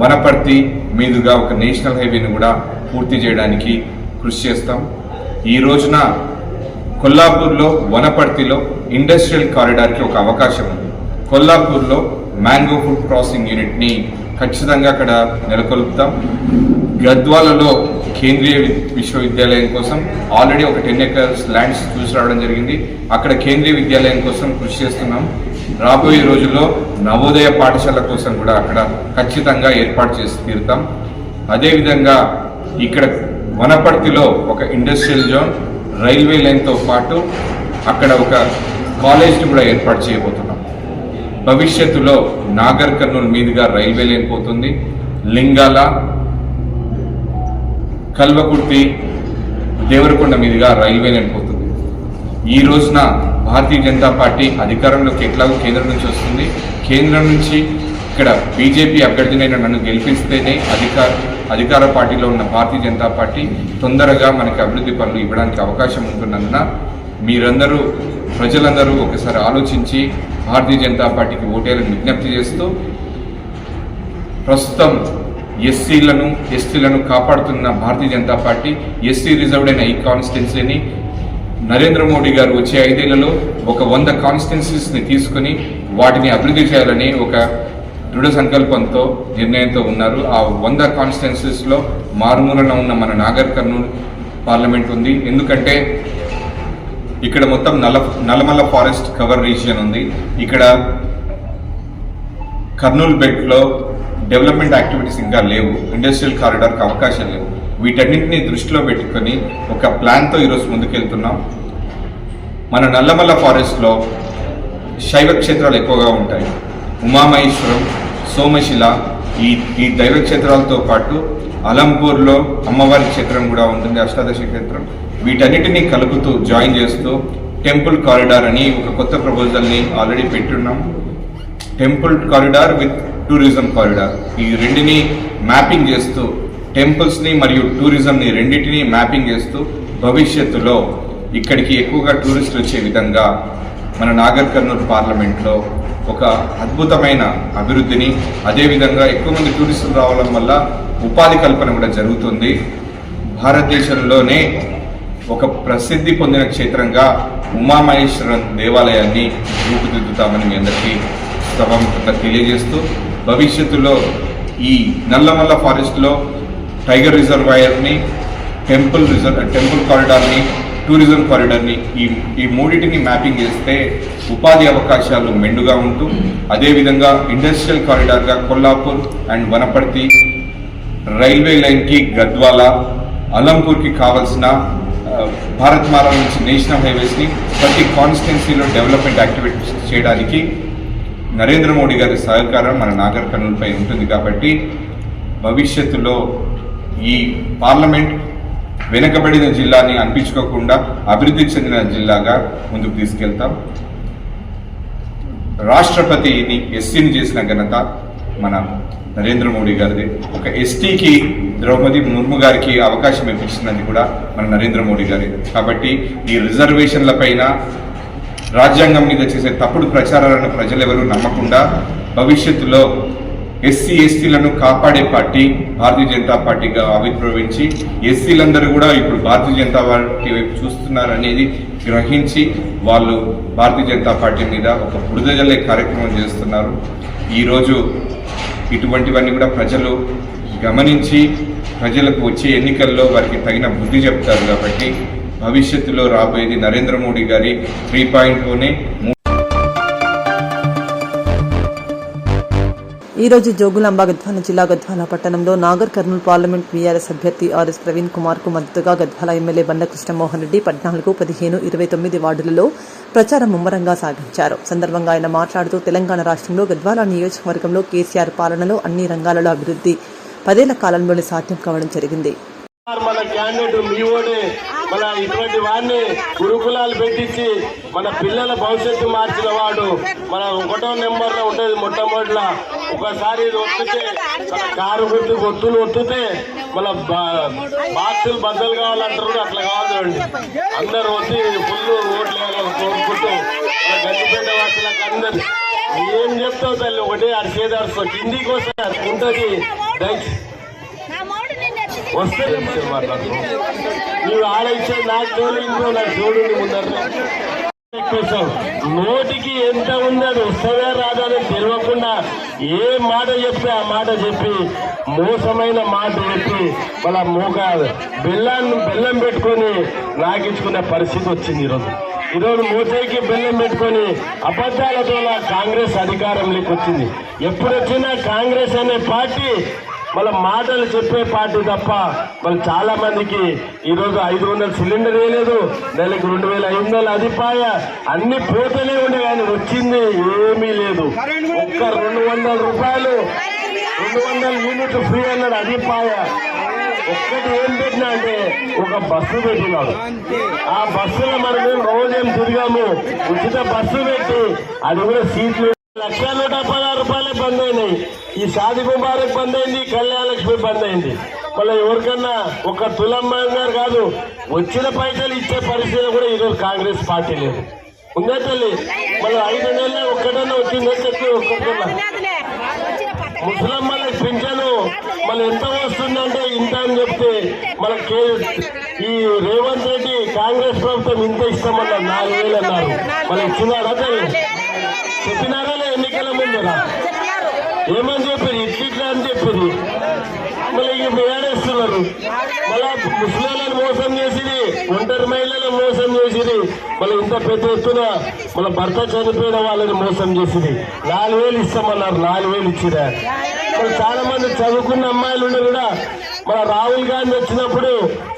వనపర్తి మీదుగా ఒక నేషనల్ హైవేని కూడా పూర్తి చేయడానికి కృషి చేస్తాం. ఈ రోజున కొల్లాపూర్లో, వనపర్తిలో ఇండస్ట్రియల్ కారిడార్కి ఒక అవకాశం ఉంది. కొల్లాపూర్లో మ్యాంగో ఫుడ్ ప్రాసెసింగ్ యూనిట్ని ఖచ్చితంగా అక్కడ నెలకొల్పుతాం. గద్వాలలో కేంద్రీయ విశ్వవిద్యాలయం కోసం ఆల్రెడీ ఒక 10 acres ల్యాండ్స్ చూసి రావడం జరిగింది. అక్కడ కేంద్రీయ విద్యాలయం కోసం కృషి చేస్తున్నాం. రాబోయే రోజుల్లో నవోదయ పాఠశాల కోసం కూడా అక్కడ ఖచ్చితంగా ఏర్పాటు చేసి తీరుతాం. అదేవిధంగా ఇక్కడ వనపర్తిలో ఒక ఇండస్ట్రియల్ జోన్, రైల్వే లైన్తో పాటు అక్కడ ఒక కాలేజ్ని కూడా ఏర్పాటు చేయబోతున్నాం. భవిష్యత్తులో నాగర్ కర్నూలు మీదుగా రైల్వే లైన్ పోతుంది. లింగాల, కల్వకుర్తి, దేవరకొండ మీదుగా రైల్వే లైన్ పోతుంది. ఈ రోజున భారతీయ జనతా పార్టీ అధికారంలోకి ఎట్లాగో కేంద్రం నుంచి వస్తుంది. కేంద్రం నుంచి ఇక్కడ బీజేపీ అభ్యర్థినైనా నన్ను గెలిపిస్తేనే అధికార పార్టీలో ఉన్న భారతీయ జనతా పార్టీ తొందరగా మనకి అభివృద్ధి పనులు ఇవ్వడానికి అవకాశం ఉంటున్నందున మీరందరూ, ప్రజలందరూ ఒకసారి ఆలోచించి భారతీయ జనతా పార్టీకి ఓటేయాలని విజ్ఞప్తి చేస్తూ ప్రస్తుతం ఎస్సీలను ఎస్టీలను కాపాడుతున్న Bharatiya Janata party SC reserved అయిన ఈ కాన్స్టిట్యున్సీని నరేంద్ర మోడీ గారు వచ్చే 5 ఏళ్లలో ఒక 100 కాన్స్టిట్యున్సీస్ని తీసుకుని వాటిని అభివృద్ధి చేయాలని ఒక దృఢ సంకల్పంతో నిర్ణయంతో ఉన్నారు. ఆ 100 కాన్స్టిట్యున్సీస్లో మారుమూలన ఉన్న మన నాగర్ కర్నూలు పార్లమెంట్ ఉంది. ఎందుకంటే ఇక్కడ మొత్తం నల్లమల్ల ఫారెస్ట్ కవర్ రీజియన్ ఉంది. ఇక్కడ కర్నూలు బెల్ట్లో డెవలప్మెంట్ యాక్టివిటీస్ ఇంకా లేవు, ఇండస్ట్రియల్ కారిడార్కి అవకాశం లేవు. వీటన్నింటినీ దృష్టిలో పెట్టుకొని ఒక ప్లాన్తో ఈరోజు ముందుకెళ్తున్నాం. మన నల్లమల్ల ఫారెస్ట్లో శైవ క్షేత్రాలు ఎక్కువగా ఉంటాయి. ఉమామహేశ్వరం, సోమశిల ఈ దైవ క్షేత్రాలతో పాటు అలంపూర్లో అమ్మవారి క్షేత్రం కూడా ఉంటుంది, అష్టాదశ క్షేత్రం. వీటన్నిటినీ కలుపుతూ జాయిన్ చేస్తూ టెంపుల్ కారిడార్ అని ఒక కొత్త ప్రపోజల్ని ఆల్రెడీ పెట్టున్నాం. Temple corridor with tourism corridor, ఈ రెండిని మ్యాపింగ్ చేస్తూ టెంపుల్స్ని మరియు టూరిజంని రెండింటినీ మ్యాపింగ్ చేస్తూ భవిష్యత్తులో ఇక్కడికి ఎక్కువగా టూరిస్టులు వచ్చే విధంగా మన నాగర్ కర్నూలు పార్లమెంట్లో ఒక అద్భుతమైన అభివృద్ధిని, అదేవిధంగా ఎక్కువ మంది టూరిస్టులు రావడం వల్ల ఉపాధి కల్పన కూడా జరుగుతుంది. భారతదేశంలోనే ఒక ప్రసిద్ధి పొందిన క్షేత్రంగా ఉమామహేశ్వరం దేవాలయాన్ని రూపుదిద్దుతామని మీ అందరికీ సభాముఖంగా తెలియజేస్తూ, భవిష్యత్తులో ఈ నల్లమల్ల ఫారెస్ట్లో టైగర్ రిజర్వాయర్ని, టెంపుల్ కారిడార్ని, టూరిజం కారిడార్ని ఈ మూడింటిని మ్యాపింగ్ చేస్తే ఉపాధి అవకాశాలు మెండుగా ఉంటూ, అదేవిధంగా ఇండస్ట్రియల్ కారిడార్గా కొల్లాపూర్ అండ్ వనపర్తి, రైల్వే లైన్కి గద్వాల, అలంపూర్కి కావాల్సిన భారత్మాల నుంచి నేషనల్ హైవేస్ని ప్రతి కాన్స్టిట్యున్సీలో డెవలప్మెంట్ యాక్టివిటీస్ చేయడానికి నరేంద్ర మోడీ గారి సహకారం మన నాగర్ కర్నూలుపై ఉంటుంది. కాబట్టి భవిష్యత్తులో ఈ పార్లమెంట్ వెనుకబడిన జిల్లాని అనిపించుకోకుండా అభివృద్ధి చెందిన జిల్లాగా ముందుకు తీసుకెళ్తాం. రాష్ట్రపతిని ఎస్సీని చేసిన ఘనత మన నరేంద్ర మోడీ గారిది. ఒక ఎస్టీకి ద్రౌపది ముర్ము గారికి అవకాశం ఇప్పించినది కూడా మన నరేంద్ర మోడీ గారి. కాబట్టి ఈ రిజర్వేషన్ల పైన, రాజ్యాంగం మీద చేసే తప్పుడు ప్రచారాలను ప్రజలెవరూ నమ్మకుండా భవిష్యత్తులో ఎస్సీ ఎస్టీలను కాపాడే పార్టీ భారతీయ జనతా పార్టీగా ఆవిర్భవించి ఎస్సీలందరూ కూడా ఇప్పుడు భారతీయ జనతా పార్టీ వైపు చూస్తున్నారనేది గ్రహించి వాళ్ళు భారతీయ జనతా పార్టీ మీద ఒక బురదజల్లే కార్యక్రమం చేస్తున్నారు. ఈరోజు ఇటువంటివన్నీ కూడా ప్రజలు గమనించి ప్రజలకు వచ్చే ఎన్నికల్లో వారికి తగిన బుద్ధి చెప్తారు. కాబట్టి భవిష్యత్తులో రాబోయేది నరేంద్ర మోడీ గారి 3.0నే. ఈ రోజు జోగులాంబ గద్వాల జిల్లా గద్వాల పట్టణంలో నాగర్ కర్నూలు పార్లమెంట్ బీఆర్ఎస్ అభ్యర్థి ఆర్ఎస్ ప్రవీణ్ కుమార్ కు మద్దతుగా గద్వాల ఎమ్మెల్యే బండ కృష్ణమోహన్ రెడ్డి 14, 15, 29 వార్డులలో ప్రచారం ముమ్మరంగా సాగించారు. సందర్భంగా ఆయన మాట్లాడుతూ తెలంగాణ రాష్ట్రంలో గద్వాల నియోజకవర్గంలో కేసీఆర్ పాలనలో అన్ని రంగాలలో అభివృద్ధి 10 ఏళ్ల కాలంలోనే సాధ్యం కావడం జరిగింది. మన క్యాండిడేట్ మీ ఓటే, మన ఇటువంటి వాడిని గురుకులాలు పెట్టించి మన పిల్లల భవిష్యత్తు మార్చిన వాడు మన 1వ నెంబర్లో ఉంటుంది. మొట్టమొదటిలా ఒకసారి ఇది ఒత్తితే మన కారు గుర్తు ఒత్తులు ఒత్తితే మన బాక్సులు బద్దలు కావాలంటారు. అట్లా కావాలండి, అందరు వచ్చి ఫుల్ ఓట్లు వేయాలని కోరుకుంటూ మన గండిపేట వాసులకు అందరు ఏం చెప్తావు తల్లి, ఒకటే అరిసేదార్సు కిందికి వస్తే ఉంటుంది. వస్తే నువ్వు ఆలోచించే నాకు తోడు ఇంకో నాకు తోడు ముందర నోటికి ఎంత ఉంది అది వస్తుందా రాదా అని తెలియకుండా ఏ మాట చెప్పి ఆ మాట చెప్పి మోసమైన మాట చెప్పి వాళ్ళ బెల్లం పెట్టుకొని నాగించుకునే పరిస్థితి వచ్చింది. ఈరోజు మోసేకి బెల్లం పెట్టుకొని అబద్ధాలతో కాంగ్రెస్ అధికారంలోకి వచ్చింది. ఎప్పుడు వచ్చినా కాంగ్రెస్ అనే పార్టీ వాళ్ళ మాటలు చెప్పే పార్టీ తప్ప వాళ్ళు చాలా మందికి ఈరోజు 500 సిలిండర్ వేయలేదు, నెలకు 2500 అదిపాయ, అన్ని పోతూనే ఉండే కానీ వచ్చింది ఏమీ లేదు. ఒక్క 200 రూపాయలు 200 యూనిట్లు ఫ్రీ అన్నాడు అదిపాయ. ఒక్కటి ఏం పెట్టినా అంటే ఒక బస్సు పెట్టినాడు. ఆ బస్సులో మనం రోజేం తిరిగాము, ఉచిత బస్సు పెట్టి అది కూడా సీట్లు 1,116 రూపాయలే బంద్ అయినాయి. ఈ షాది ముబారక్ బంద్ అయింది, కళ్యాణ లక్ష్మి బంద్ అయింది. మళ్ళీ ఎవరికన్నా ఒక తులం గారు కాదు, వచ్చిన పైసలు ఇచ్చే పరిస్థితి కూడా ఈరోజు కాంగ్రెస్ పార్టీ లేదు. ఉందే తల్లి, మళ్ళీ 5 నెలలు ఒక్కటన్నా వచ్చిందో చెప్పి ఒక్కరికన్నా ముసలమ్మలకు పింఛను మళ్ళీ ఎంత వస్తుందంటే ఇంత అని చెప్తే మన ఈ రేవంత్ రెడ్డి కాంగ్రెస్ ప్రభుత్వం ఇంత ఇస్తామన్నారు 4,000 అన్నారు. మళ్ళీ ఇచ్చినారా తల్లి? చెప్పినారా ఎన్నికల ముందురా? ఏమని చెప్పారు? ఇట్లా అని చెప్పింది. మళ్ళీ ఇప్పుడు ఏడేస్తున్నారు. మళ్ళా ముస్లింలను మోసం చేసిరి, ఒంటరి మహిళలను మోసం చేసిరి, మళ్ళీ ఇంత పెద్ద ఎత్తున మన భర్త చనిపోయిన వాళ్ళని మోసం చేసిరి. 4,000 ఇస్తామన్నారు, 4,000 ఇచ్చిరా. మరి చాలా మంది చదువుకున్న అమ్మాయిలు ఉండి కూడా మన రాహుల్ గాంధీ వచ్చినప్పుడు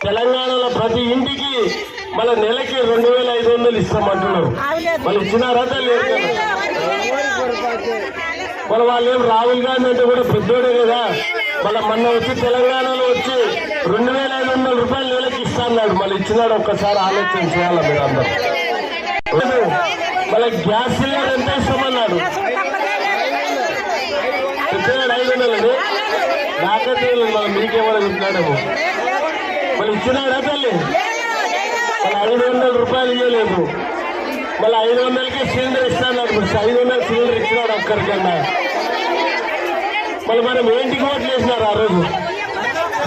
తెలంగాణలో ప్రతి ఇంటికి మళ్ళీ నెలకి 2,500 ఇస్తామంటున్నారు. మళ్ళీ ఇచ్చినారా తల్లి? మరి వాళ్ళు ఏం రాహుల్ గాంధీ అంటే కూడా పెద్దోడే కదా. మళ్ళీ మొన్న వచ్చి తెలంగాణలో వచ్చి 2,500 రూపాయలు నెలకి ఇస్తాన్నాడు. మళ్ళీ ఇచ్చినాడు. ఒక్కసారి ఆలోచన చేయాలి మీరు అందరూ. మళ్ళీ గ్యాస్ సిలిండర్ ఎంత ఇస్తామన్నాడు? చెప్పినాడు 500. నాకైతే మళ్ళీ మీకేమైనా చెప్తున్నాడేమో. మళ్ళీ ఇచ్చినాడా తల్లి? మళ్ళీ 500 రూపాయలు ఇవ్వలేదు. మళ్ళీ 500కే సిలిండర్ ఇస్తాడు. 500 సిలిండర్ ఇచ్చినాడు ఒక్కరికన్నా. మళ్ళీ మనం ఏంటికి ఓట్లు వేసినారు ఆ రోజు?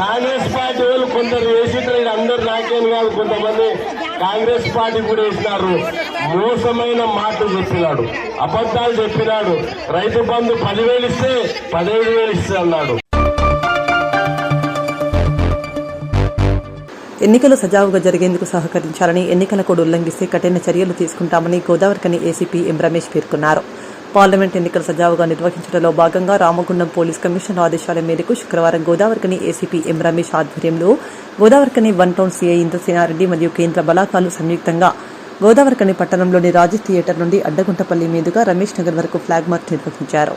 కాంగ్రెస్ పార్టీ వాళ్ళు కొందరు వేసినారు. అందరు నాకేం కాదు, కొంతమంది కాంగ్రెస్ పార్టీ కూడా వేసినారు. మోసమైన మాటలు చెప్పినాడు, అబద్ధాలు చెప్పినాడు. రైతు బంధు 10,000 ఇస్తే 15,000 ఇస్తే అన్నాడు. ఎన్నికలు సజావుగా జరిగేందుకు సహకరించాలని, ఎన్నికల కోడ్ ఉల్లంఘిస్తే కఠిన చర్యలు తీసుకుంటామని గోదావరికని ఏసీపీ ఎం రమేష్ పేర్కొన్నారు. పార్లమెంట్ ఎన్నికలు సజావుగా నిర్వహించడంలో భాగంగా రామగుండం పోలీస్ కమిషనర్ ఆదేశాల మేరకు శుక్రవారం గోదావరికని ఏసీపీ ఎం రమేష్ ఆధ్వర్యంలో గోదావరికని 1 టౌన్ సీఐ ఇంద్రసేనారెడ్డి మరియు కేంద్ర బలాకాలు సంయుక్తంగా గోదావరికని పట్టణంలోని రాజు థియేటర్ నుండి అడ్డగుంటపల్లి మీదుగా రమేష్ నగర్ వరకు ఫ్లాగ్ మార్చ్ నిర్వహించారు.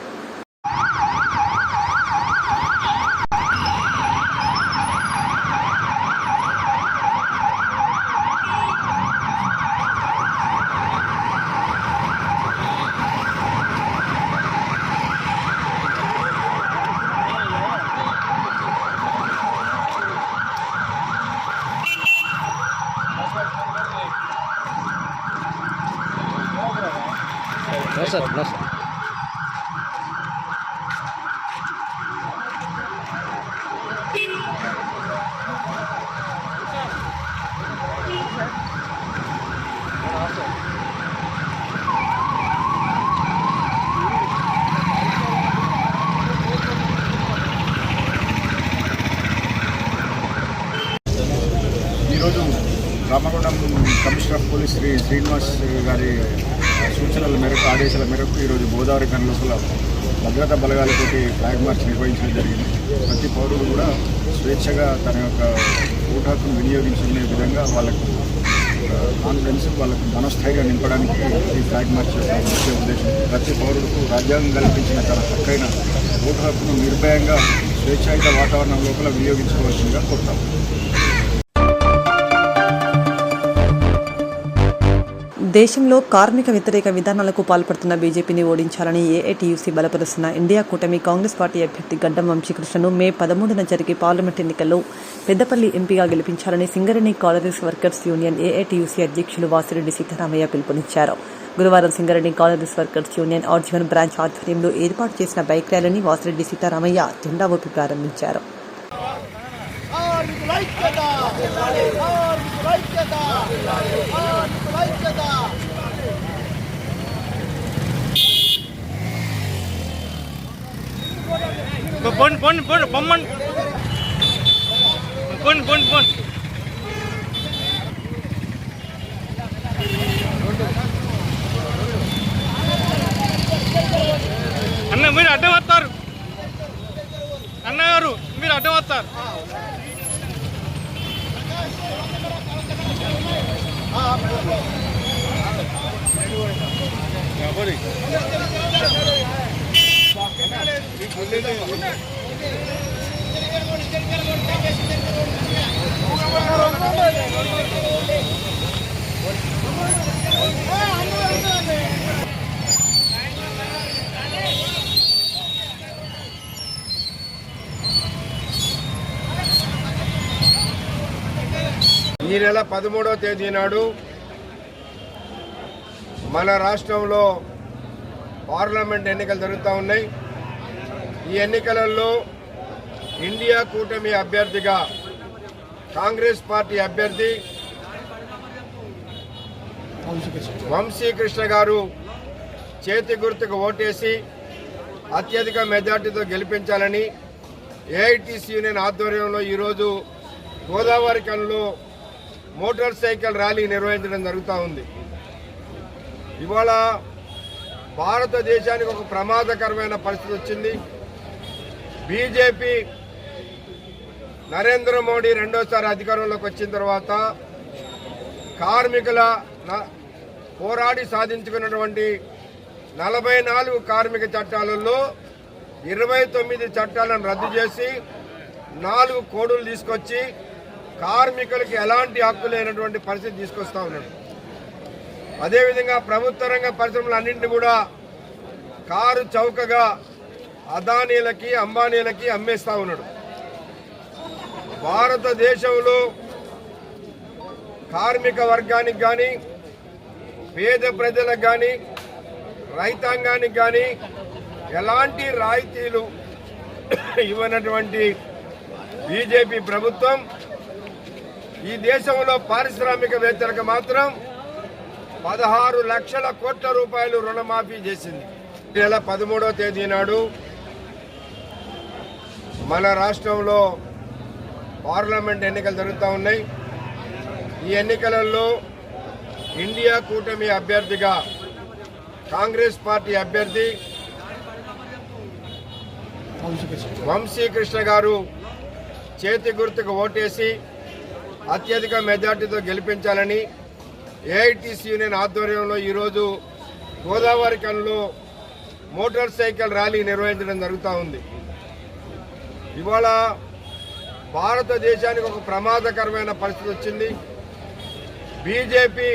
ఈరోజు Ramagundam commissioner of police Shri Srinivas గారి సూచనల మేరకు, ఆదేశాల మేరకు ఈరోజు గోదావరి కని లోపల భద్రతా బలగాలతోటి ఫ్లాగ్ మార్చ్ నిర్వహించడం జరిగింది. ప్రతి పౌరుడు కూడా స్వేచ్ఛగా తన యొక్క ఓటు హక్కును వినియోగించుకునే విధంగా వాళ్ళకు కాన్ఫిడెన్స్, వాళ్ళకు మనస్థైర్యం నింపడానికి ఈ ఫ్లాగ్ మార్చ్ యొక్క ముఖ్య ఉద్దేశం. ప్రతి పౌరుడుకు రాజ్యాంగం కల్పించిన తన హక్కైన ఓటు హక్కును నిర్భయంగా స్వేచ్ఛాయుత వాతావరణం లోపల వినియోగించుకోవాల్సిందిగా కోరుతాం. దేశంలో కార్మిక వ్యతిరేక విధానాలకు పాల్పడుతున్న బీజేపీని ఓడించాలని ఏఐటీయూసీ బలపరుస్తున్న ఇండియా కూటమి కాంగ్రెస్ పార్టీ అభ్యర్థి గడ్డం వంశీకృష్ణను మే 13న జరిగే పార్లమెంట్ ఎన్నికల్లో పెద్దపల్లి ఎంపీగా గెలిపించాలని Singareni collieries workers union AITUC అధ్యక్షులు వాసిరెడ్డి సీతారామయ్య పిలుపునిచ్చారు. గురువారం Singareni collieries workers union RG one branch ఆధ్వర్యంలో ఏర్పాటు చేసిన బైక్ ర్యాలీని వాసిరెడ్డి సీతారామయ్య జెండా ఊపి ప్రారంభించారు. అన్న మీరు అడ్డం వస్తారు, అన్నగారు మీరు అడ్డం వస్తారు. ఈ నెల 13వ తేదీ నాడు మన రాష్ట్రంలో పార్లమెంట్ ఎన్నికలు జరుగుతూ ఉన్నాయి. ఈ ఈ ఎన్నికలలో ఇండియా కూటమి అభ్యర్థిగా కాంగ్రెస్ పార్టీ అభ్యర్థి వంశీకృష్ణ గారు చేతి గుర్తుకు ఓటేసి అత్యధిక మెజార్టీతో గెలిపించాలని ఏఐటీసీ యూనియన్ ఆధ్వర్యంలో ఈరోజు గోదావరి కనిలో మోటార్ సైకిల్ ర్యాలీ నిర్వహించడం జరుగుతూ ఉంది. ఇవాళ భారతదేశానికి ఒక ప్రమాదకరమైన పరిస్థితి వచ్చింది. బీజేపీ నరేంద్ర మోడీ రెండోసారి అధికారంలోకి వచ్చిన తర్వాత కార్మికుల పోరాడి సాధించుకున్నటువంటి 44 కార్మిక చట్టాలలో 29 చట్టాలను రద్దు చేసి 4 కోడులు తీసుకొచ్చి కార్మికులకు ఎలాంటి హక్కు లేనటువంటి పరిస్థితి తీసుకొస్తా ఉన్నాడు. అదేవిధంగా ప్రభుత్వ రంగ పరిశ్రమలన్నింటినీ కూడా కారు చౌకగా అదానీలకి అంబానీలకి అమ్మేస్తా ఉన్నాడు. భారతదేశంలో కార్మిక వర్గానికి కానీ పేద ప్రజలకు కానీ రైతాంగానికి కానీ ఎలాంటి రాయితీలు ఇవ్వనటువంటి బీజేపీ ప్రభుత్వం ఈ దేశంలో పారిశ్రామికవేత్తలకు మాత్రం 16 లక్షల కోట్ల రూపాయలు రుణమాఫీ చేసింది. నెల 13వ తేదీ నాడు మన రాష్ట్రంలో పార్లమెంట్ ఎన్నికలు జరుగుతూ ఉన్నాయి. ఈ ఎన్నికలలో ఇండియా కూటమి అభ్యర్థిగా కాంగ్రెస్ పార్టీ అభ్యర్థి వంశీకృష్ణ గారు చేతి గుర్తుకు ఓటేసి అత్యధిక మెజార్టీతో గెలిపించాలని ఏఐటీసీ యూనియన్ ఆధ్వర్యంలో ఈరోజు గోదావరి కనిలో మోటార్ సైకిల్ ర్యాలీ నిర్వహించడం జరుగుతూ ఉంది. ఇవాళ భారతదేశానికి ఒక ప్రమాదకరమైన పరిస్థితి వచ్చింది. బీజేపీ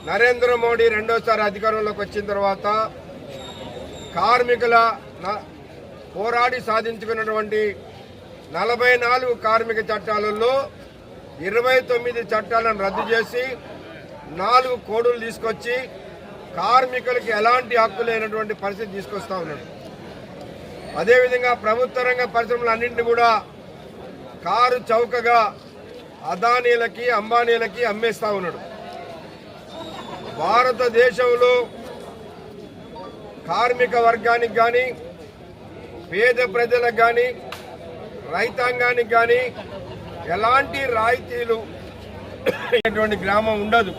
నరేంద్ర మోడీ రెండోసారి అధికారంలోకి వచ్చిన తర్వాత కార్మికుల పోరాడి సాధించుకున్నటువంటి 44 కార్మిక చట్టాలలో 29 చట్టాలను రద్దు చేసి 4 కోడులు తీసుకొచ్చి కార్మికులకు ఎలాంటి హక్కు లేనటువంటి పరిస్థితి తీసుకొస్తా ఉన్నాడు. అదేవిధంగా ప్రభుత్వ రంగ పరిశ్రమలన్నింటినీ కూడా కారు చౌకగా అదానీలకి అంబానీలకి అమ్మేస్తా ఉన్నాడు. భారతదేశంలో కార్మిక వర్గానికి కానీ పేద ప్రజలకు కానీ రైతాంగానికి కానీ ఎలాంటి రాయితీలు గ్రామం ఉండదు.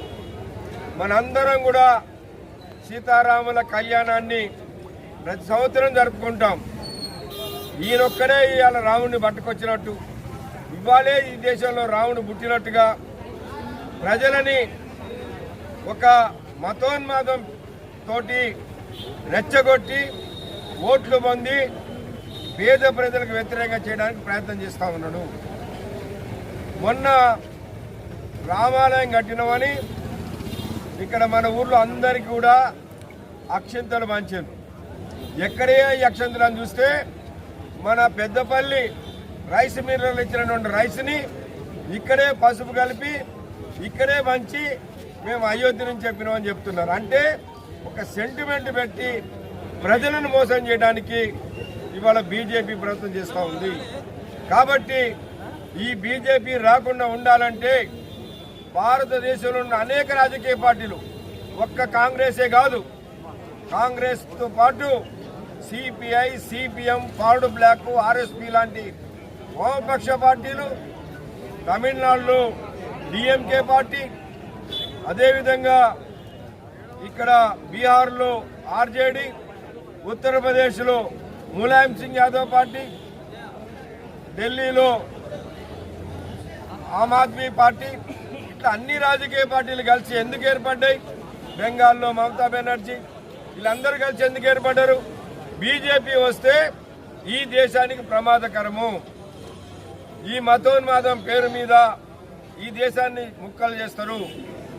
మనందరం కూడా సీతారాముల కళ్యాణాన్ని ప్రతి సంవత్సరం జరుపుకుంటాం. ఈయనొక్కడే ఇవాళ రాముడిని పట్టుకొచ్చినట్టు, ఇవాళే ఈ దేశంలో రాముడు పుట్టినట్టుగా ప్రజలని ఒక మతోన్మాదం తోటి రెచ్చగొట్టి ఓట్లు పొంది పేద ప్రజలకు వ్యతిరేకంగా చేయడానికి ప్రయత్నం చేస్తూ ఉన్నాడు. మొన్న రామాలయం కట్టినమని ఇక్కడ మన ఊర్లో అందరికీ కూడా అక్షింతలు పంచారు. ఎక్కడే ఈ అక్షింతలను చూస్తే మన పెద్దపల్లి రైస్ మిల్లర్లు ఇచ్చినటువంటి రైస్ని ఇక్కడే పసుపు కలిపి ఇక్కడే పంచి మేము అయోధ్య నుంచి చెప్పినామని చెప్తున్నారు. అంటే ఒక సెంటిమెంట్ పెట్టి ప్రజలను మోసం చేయడానికి ఇవాళ బీజేపీ ప్రయత్నం చేస్తూ ఉంది. కాబట్టి ఈ బీజేపీ రాకుండా ఉండాలంటే భారతదేశంలో ఉన్న అనేక రాజకీయ పార్టీలు, ఒక్క కాంగ్రెసే కాదు, కాంగ్రెస్తో పాటు CPI, CPM, forward bloc, RSP లాంటి వామపక్ష పార్టీలు, తమిళనాడులో డిఎంకే పార్టీ, అదేవిధంగా ఇక్కడ బీహార్లో ఆర్జేడీ, ఉత్తరప్రదేశ్లో ములాయం సింగ్ యాదవ్ పార్టీ, ఢిల్లీలో ఆమ్ ఆద్మీ పార్టీ, ఇట్లా అన్ని రాజకీయ పార్టీలు కలిసి ఎందుకు ఏర్పడ్డాయి? బెంగాల్లో మమతా బెనర్జీ, వీళ్ళందరూ కలిసి ఎందుకు ఏర్పడ్డారు? బీజేపీ వస్తే ఈ దేశానికి ప్రమాదకరము, ఈ మతోన్మాదం పేరు మీద ఈ దేశాన్ని ముక్కలు చేస్తారు.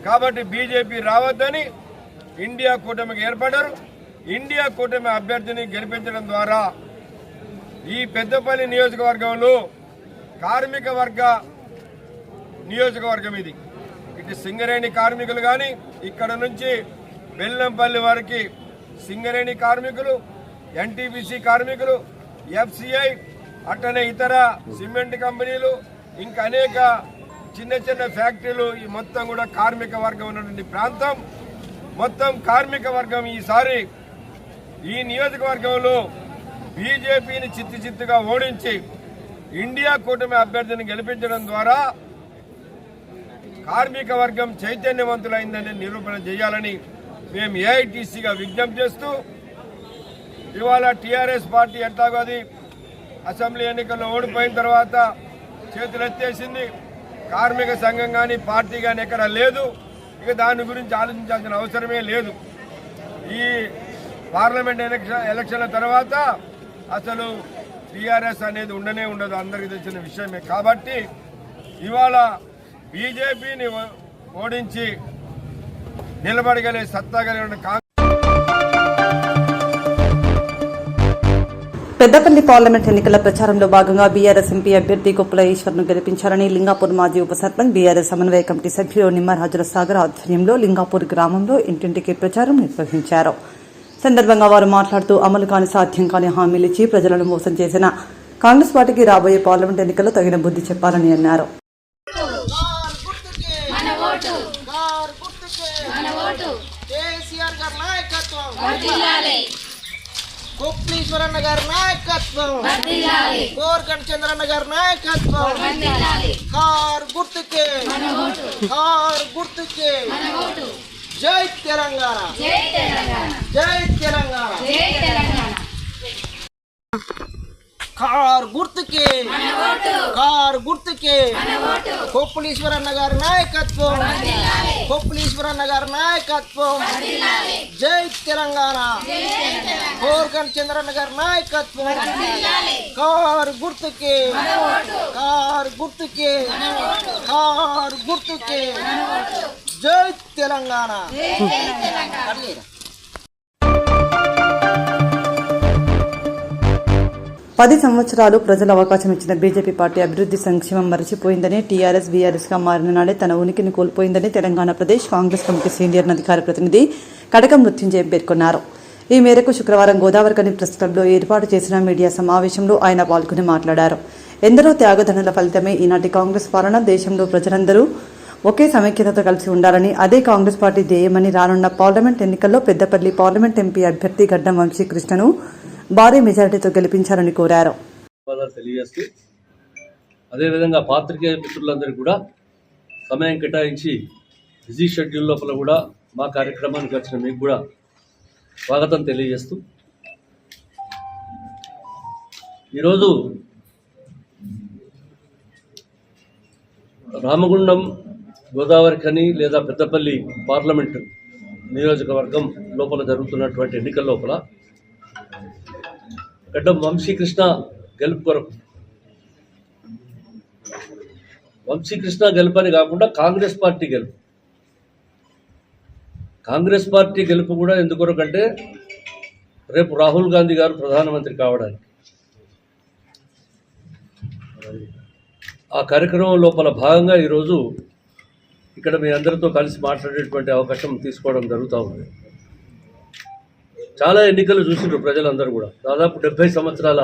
కాబట్టి బీజేపీ రావద్దని ఇండియా కూటమికి ఏర్పడ్డారు. ఇండియా కూటమి అభ్యర్థిని గెలిపించడం ద్వారా ఈ పెద్దపల్లి నియోజకవర్గంలో కార్మిక వర్గ నియోజకవర్గం ఇది. ఇటు సింగరేణి కార్మికులు కానీ ఇక్కడ నుంచి బెల్లంపల్లి వరకు సింగరేణి కార్మికులు, ఎన్టీపీసీ కార్మికులు, ఎఫ్సిఐ, అట్లనే ఇతర సిమెంట్ కంపెనీలు, ఇంకా అనేక చిన్న చిన్న ఫ్యాక్టరీలు, ఈ మొత్తం కూడా కార్మిక వర్గం ఉన్నటువంటి ప్రాంతం. మొత్తం కార్మిక వర్గం ఈసారి ఈ నియోజకవర్గంలో బీజేపీని చిత్తుగా ఓడించి ఇండియా కూటమి అభ్యర్థిని గెలిపించడం ద్వారా కార్మిక వర్గం చైతన్యవంతులైందని నిరూపణ చేయాలని మేము ఏఐటీసీగా విజ్ఞప్తి చేస్తూ, ఇవాళ టీఆర్ఎస్ పార్టీ ఎట్లాగో అది అసెంబ్లీ ఎన్నికల్లో ఓడిపోయిన తర్వాత చేతులెత్తేసింది. కార్మిక సంఘం కానీ పార్టీ కానీ ఎక్కడ లేదు. ఇక దాని గురించి ఆలోచించాల్సిన అవసరమే లేదు. ఈ పార్లమెంట్ ఎలక్షన్ల తర్వాత అసలు టీఆర్ఎస్ అనేది ఉండనే ఉండదు, అందరికీ తెలిసిన విషయమే. కాబట్టి ఇవాళ బీజేపీని ఓడించి నిలబడగలిగే సత్తా కలిగిన కాంగ్రెస్ పెద్దపల్లి పార్లమెంట్ ఎన్నికల ప్రచారంలో భాగంగా బీఆర్ఎస్ ఎంపీ అభ్యర్థి కొప్పుల ఈశ్వర్ను గెలిపించాలని లింగాపూర్ మాజీ ఉప సర్పంచ్ బీఆర్ఎస్ సమన్వయ కమిటీ సభ్యులు నిమ్మరాజుల సాగర్ ఆధ్వర్యంలో లింగాపూర్ గ్రామంలో ఇంటింటికి ప్రచారం నిర్వహించారు. సందర్భంగా వారు మాట్లాడుతూ అమలు కాని సాధ్యం కాని హామీలిచ్చి ప్రజలను మోసం చేసిన కాంగ్రెస్ పార్టీకి రాబోయే పార్లమెంట్ ఎన్నికల్లో తగిన బుద్ధి చెప్పాలని అన్నారు. కొప్పలీశ్వరన్న గారి నాయకత్వం, కోరకండ చంద్రన్న గారి నాయకత్వం, కార్ గుర్తుకే, కార్ గుర్తుకే. జై తెలంగాణ, జై తెలంగాణ, కార్ గుర్తుకే, కార్ గుర్తుకే. కొప్పలీశ్వరన్న గారి నాయకత్వం, కొప్పలీశ్వరన్న గారి నాయకత్వం. జై తెలంగాణ, కోరకండ చంద్రన్న గారి నాయకత్వం. కార్ గుర్తుకే, కార్ గుర్తుకే, కార్ గుర్తుకే. జై తెలంగాణ. 10 సంవత్సరాలు ప్రజల అవకాశం ఇచ్చిన బీజేపీ పార్టీ అభివృద్ది సంక్షేమం మరచిపోయిందని, టీఆర్ఎస్ బీఆర్ఎస్ గా మారిన నాడే తన ఉనికిని కోల్పోయిందని తెలంగాణ ప్రదేశ్ కాంగ్రెస్ కమిటీ సీనియర్ అధికార ప్రతినిధి కడకం మృత్యుంజయ పేర్కొన్నారు. ఈ మేరకు శుక్రవారం గోదావరికని ప్రెస్ క్లబ్లో ఏర్పాటు చేసిన మీడియా సమావేశంలో ఆయన పాల్గొని మాట్లాడారు. ఎందరో త్యాగధనుల ఫలితమే ఈనాటి కాంగ్రెస్ పాలన. దేశంలో ప్రజలందరూ ఒకే సమైక్యతతో కలిసి ఉండాలని, అదే కాంగ్రెస్ పార్టీ ధ్యేయమని, రానున్న పార్లమెంట్ ఎన్నికల్లో పెద్దపల్లి పార్లమెంట్ ఎంపీ అభ్యర్థి గడ్డం వంశీకృష్ణను భారీ మెజారిటీతో గెలిపించాలని కోరారు. తెలియజేస్తూ అదేవిధంగా పాత్రికేయ మిత్రులందరికీ కూడా సమయం కేటాయించి బిజీ షెడ్యూల్ లోపల కూడా మా కార్యక్రమానికి వచ్చిన మీకు కూడా స్వాగతం తెలియజేస్తూ, ఈరోజు రామగుండం గోదావరి ఖని లేదా పెద్దపల్లి పార్లమెంటు నియోజకవర్గం లోపల జరుగుతున్నటువంటి ఎన్నికల లోపల గడ్డం వంశీకృష్ణ గెలుపు కొరకు, వంశీకృష్ణ గెలుపు అని కాకుండా కాంగ్రెస్ పార్టీ గెలుపు. కాంగ్రెస్ పార్టీ గెలుపు కూడా ఎందుకొరకంటే రేపు రాహుల్ గాంధీ గారు ప్రధానమంత్రి కావడానికి ఆ కార్యక్రమం లోపల భాగంగా ఈరోజు ఇక్కడ మీ అందరితో కలిసి మాట్లాడేటువంటి అవకాశం తీసుకోవడం జరుగుతూ ఉంది. చాలా ఎన్నికలు చూసిండ్రు ప్రజలందరూ కూడా. దాదాపు 70 సంవత్సరాల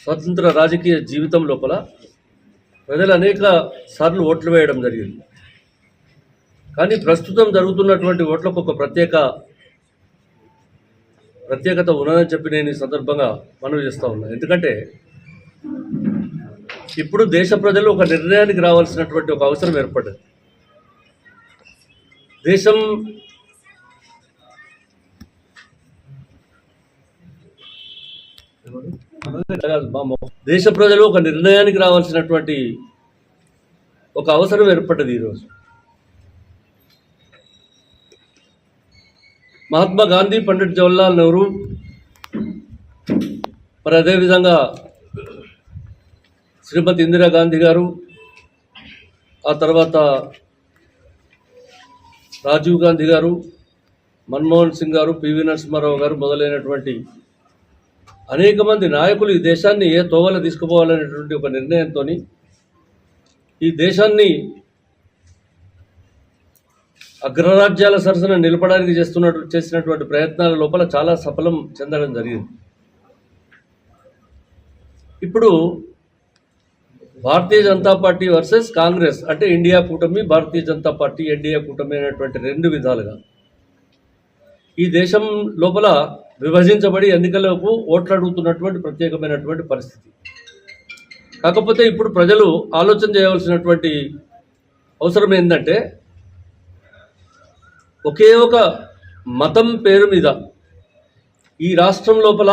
స్వతంత్ర రాజకీయ జీవితం లోపల ప్రజలు అనేక సార్లు ఓట్లు వేయడం జరిగింది. కానీ ప్రస్తుతం జరుగుతున్నటువంటి ఓట్లకు ఒక ప్రత్యేకత ఉన్నదని చెప్పి నేను ఈ సందర్భంగా మనవి చేస్తూ ఉన్నాను. ఎందుకంటే ఇప్పుడు దేశ ప్రజలు ఒక నిర్ణయానికి రావాల్సినటువంటి ఒక అవసరం ఏర్పడ్డది. దేశ ప్రజలు ఒక నిర్ణయానికి రావాల్సినటువంటి ఒక అవసరం ఏర్పడ్డది ఈరోజు. మహాత్మా గాంధీ, పండిట్ జవహర్లాల్ నెహ్రూ, మరి అదేవిధంగా శ్రీమతి ఇందిరాగాంధీ గారు, ఆ తర్వాత రాజీవ్ గాంధీ గారు, మన్మోహన్ సింగ్ గారు, పివి నరసింహారావు గారు మొదలైనటువంటి అనేక మంది నాయకులు ఈ దేశాన్ని ఏ తోవల తీసుకుపోవాలనేటువంటి ఒక నిర్ణయంతో ఈ దేశాన్ని అగ్రరాజ్యాల సరసన నిలపడానికి చేసినటువంటి ప్రయత్నాల లోపల చాలా సఫలం చెందడం జరిగింది. ఇప్పుడు భారతీయ జనతా పార్టీ వర్సెస్ కాంగ్రెస్ అంటే ఇండియా కూటమి, భారతీయ జనతా పార్టీ ఎన్డీఏ కూటమి అనేటువంటి రెండు విధాలుగా ఈ దేశం లోపల విభజించబడి ఎన్నికలకు ఓట్లు అడుగుతున్నటువంటి ప్రత్యేకమైనటువంటి పరిస్థితి. కాకపోతే ఇప్పుడు ప్రజలు ఆలోచన చేయవలసినటువంటి అవసరం ఏంటంటే, ఒకే ఒక మతం పేరు మీద ఈ రాష్ట్రం లోపల,